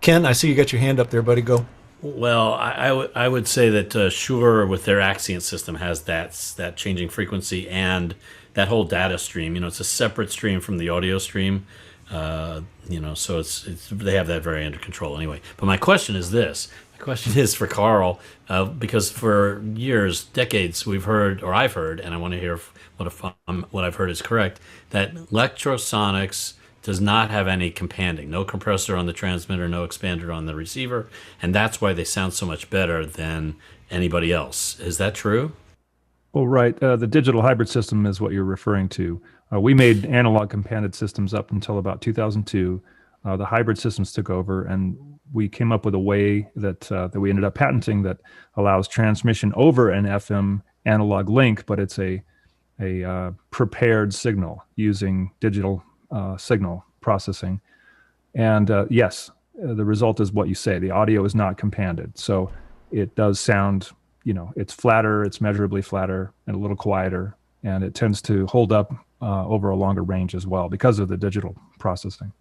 Ken, I see you got your hand up there, buddy. Go. Well, I would say that Shure with their Axient system has that changing frequency and that whole data stream. It's a separate stream from the audio stream. So it's they have that very under control anyway. But my question is this. My question is for Carl, because for years, decades, we've heard, or I've heard, and I want to hear what I've heard is correct, that Letrosonics does not have any companding, no compressor on the transmitter, no expander on the receiver, and that's why they sound so much better than anybody else. Is that true? Well, right. The digital hybrid system is what you're referring to. We made analog companded systems up until about 2002. The hybrid systems took over, and we came up with a way that we ended up patenting that allows transmission over an FM analog link, but it's a prepared signal using digital signal processing. And yes, the result is what you say. The audio is not companded. So it does sound, it's flatter, it's measurably flatter and a little quieter. And it tends to hold up over a longer range as well because of the digital processing.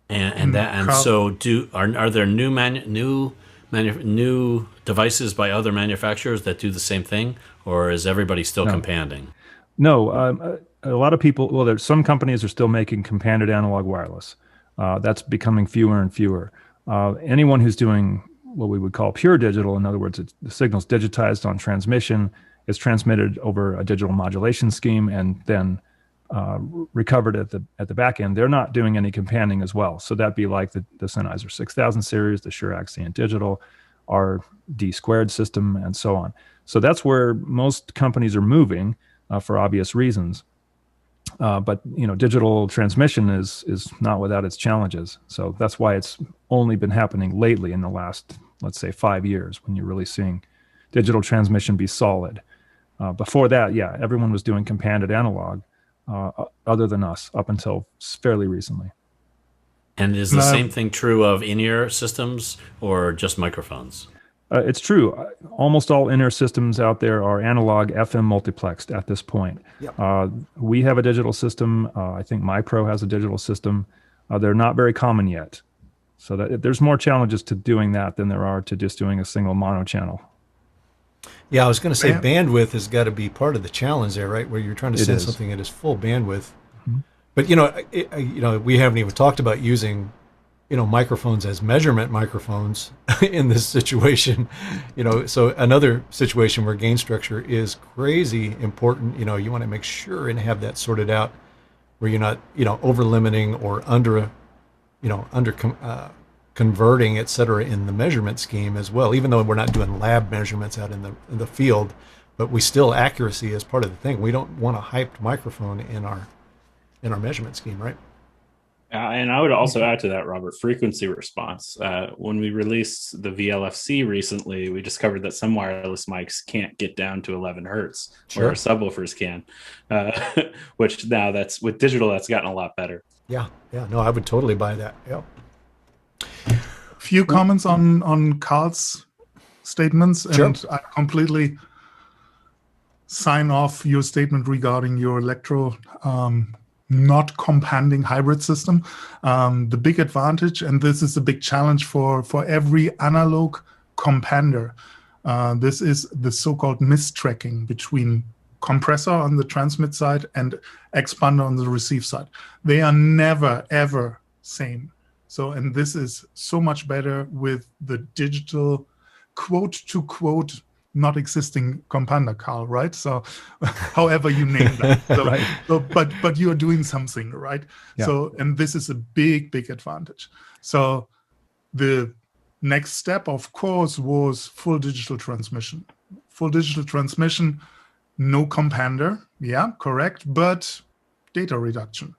Are there new devices by other manufacturers that do the same thing, or is everybody still companding? No, a lot of people. Well, there's some companies are still making companded analog wireless. That's becoming fewer and fewer. Anyone who's doing what we would call pure digital, in other words, the signal's digitized on transmission, it's transmitted over a digital modulation scheme, and then recovered at the back end. They're not doing any companding as well. So that'd be like the Sennheiser 6000 series, the Shure Axient Digital, our D² system, and so on. So that's where most companies are moving for obvious reasons. But digital transmission is not without its challenges. So that's why it's only been happening lately in the last, let's say, 5 years, when you're really seeing digital transmission be solid. Before that, everyone was doing companded analog, other than us, up until fairly recently. And is the same thing true of in-ear systems or just microphones? It's true. Almost all in-ear systems out there are analog FM multiplexed at this point. Yep. We have a digital system. I think MyPro has a digital system. They're not very common yet. So there's more challenges to doing that than there are to just doing a single mono channel. Yeah, I was going to say bandwidth has got to be part of the challenge there, right? Where you're trying to send something at its full bandwidth. Mm-hmm. But we haven't even talked about using, microphones as measurement microphones in this situation. So another situation where gain structure is crazy important. You want to make sure and have that sorted out, where you're not, over limiting or converting, et cetera, in the measurement scheme as well, even though we're not doing lab measurements out in the field, but we still, accuracy is part of the thing. We don't want a hyped microphone in our measurement scheme, right? And I would also add to that, Robert, frequency response. When we released the VLFC recently, we discovered that some wireless mics can't get down to 11 hertz, where our subwoofers can, which now with digital, that's gotten a lot better. Yeah. No, I would totally buy that. Yeah. Few comments on Carl's statements, and I completely sign off your statement regarding your electro not companding hybrid system. The big advantage, and this is a big challenge for every analog compander, this is the so-called mistracking between compressor on the transmit side and expander on the receive side. They are never, ever same. So, and this is so much better with the digital quote-to-quote not existing compander, Carl, right? So however you name that. So, right. But you are doing something, right? Yeah. So, and this is a big advantage. So the Next step, of course, was full digital transmission. Full digital transmission, no compander, yeah, correct, but data reduction.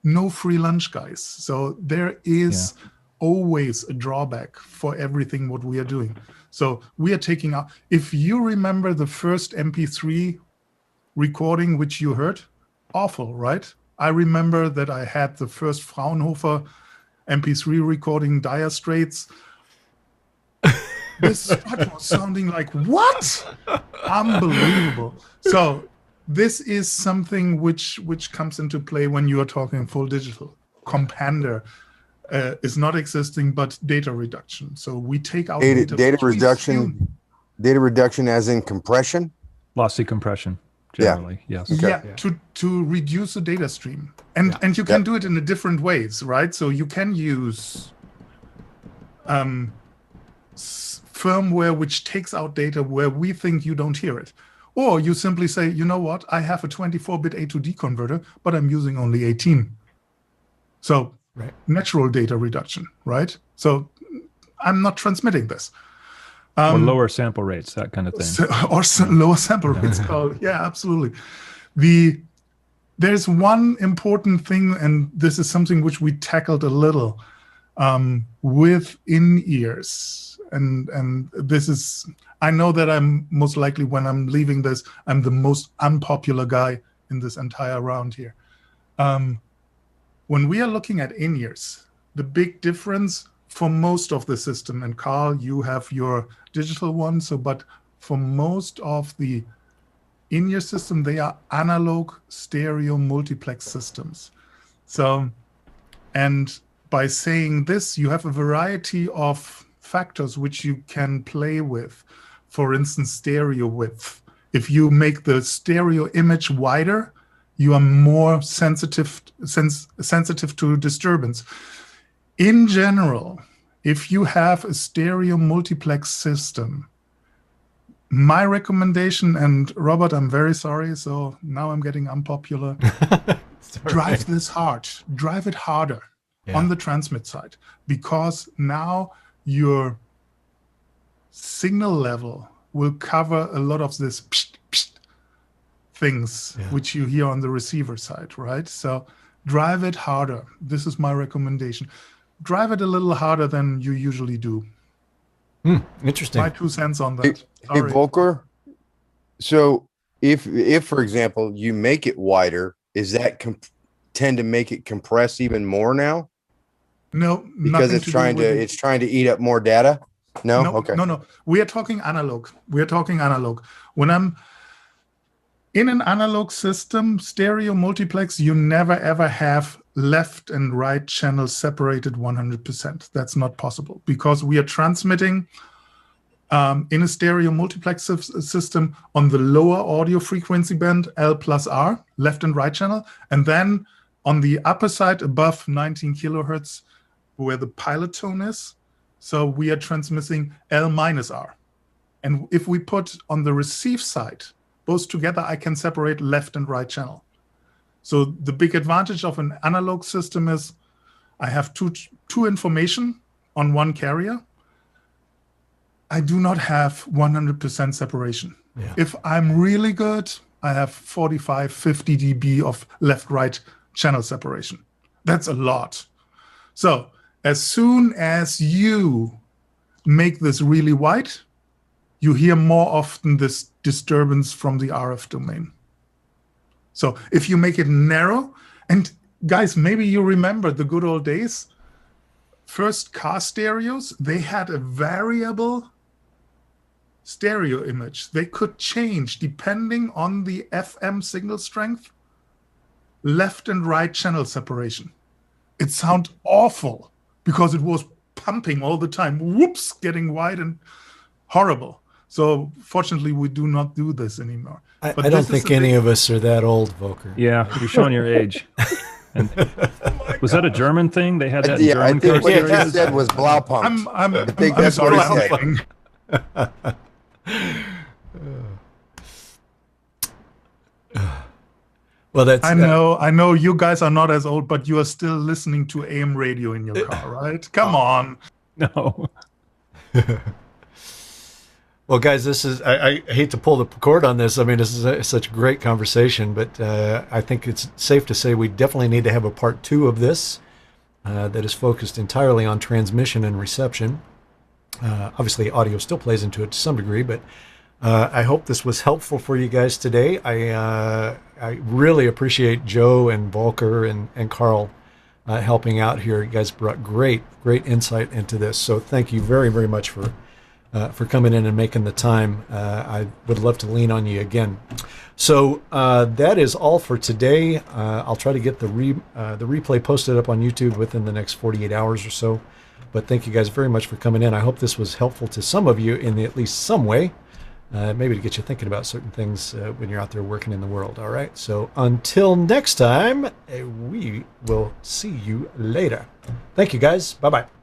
No free lunch, guys. So there is always a drawback for everything what we are doing. So we are taking out, if you remember the first MP3 recording which you heard, awful, right? I remember that I had the first Fraunhofer MP3 recording, Dire Straits. This spot was sounding like, what? Unbelievable. So this is something which comes into play when you are talking full digital. Compander is not existing, but data reduction. So we take out data reduction. Data reduction as in compression? Lossy compression, generally, yes. Okay. Yeah, to reduce the data stream. And you can do it in a different ways, right? So you can use firmware which takes out data where we think you don't hear it. Or you simply say, you know what, I have a 24-bit A to D converter, but I'm using only 18. So natural data reduction, right? So I'm not transmitting this. Or lower sample rates, that kind of thing. Lower sample rates. Yeah, absolutely. There's one important thing, and this is something which we tackled a little with in-ears. And this is, I know that I'm most likely, when I'm leaving this, I'm the most unpopular guy in this entire round here. When we are looking at in-ears, the big difference for most of the system, and Carl, you have your digital one, but for most of the in-ear system, they are analog stereo multiplex systems. So, and by saying this, you have a variety of factors which you can play with. For instance, stereo width. If you make the stereo image wider, you are more sensitive to disturbance. In general, if you have a stereo multiplex system, my recommendation, and Robert, I'm very sorry, so now I'm getting unpopular. Drive this hard. Drive it harder on the transmit side, because now your signal level will cover a lot of this things which you hear on the receiver side, right? So drive it harder. This is my recommendation. Drive it a little harder than you usually do. Interesting. My 2 cents on that. Hey, Volker. So if for example you make it wider, is that tend to make it compress even more now? No, because it's trying to eat up more data. No, okay. No. We are talking analog. When I'm in an analog system, stereo multiplex, you never ever have left and right channels separated 100%. That's not possible, because we are transmitting in a stereo multiplex system on the lower audio frequency band, L plus R, left and right channel, and then on the upper side above 19 kilohertz, where the pilot tone is. So we are transmitting L minus R. And if we put on the receive side, both together, I can separate left and right channel. So the big advantage of an analog system is I have two information on one carrier. I do not have 100% separation. Yeah. If I'm really good, I have 45, 50 dB of left-right channel separation. That's a lot. So as soon as you make this really wide, you hear more often this disturbance from the RF domain. So if you make it narrow, and guys, maybe you remember the good old days, first car stereos, they had a variable stereo image. They could change depending on the FM signal strength, left and right channel separation. It sounded awful because it was pumping all the time. Whoops, getting wide and horrible. So fortunately, we do not do this anymore. I don't think any of us are that old, Volker. Yeah, you're showing your age. And was that a German thing? They had that in German I think cars? what you said was Blaupunk. I think that's what he said. Well, that's. I know you guys are not as old, but you are still listening to AM radio in your car, right? Come on. No. Well, guys, this is, I hate to pull the cord on this. I mean, this is such a great conversation, but I think it's safe to say we definitely need to have a part 2 of this that is focused entirely on transmission and reception. Obviously, audio still plays into it to some degree, but I hope this was helpful for you guys today. I really appreciate Joe and Volker and Carl helping out here. You guys brought great insight into this. So thank you very, very much for coming in and making the time. I would love to lean on you again. So that is all for today. I'll try to get the replay posted up on YouTube within the next 48 hours or so. But thank you guys very much for coming in. I hope this was helpful to some of you in at least some way, maybe to get you thinking about certain things when you're out there working in the world. All right. So until next time, we will see you later. Thank you, guys. Bye-bye.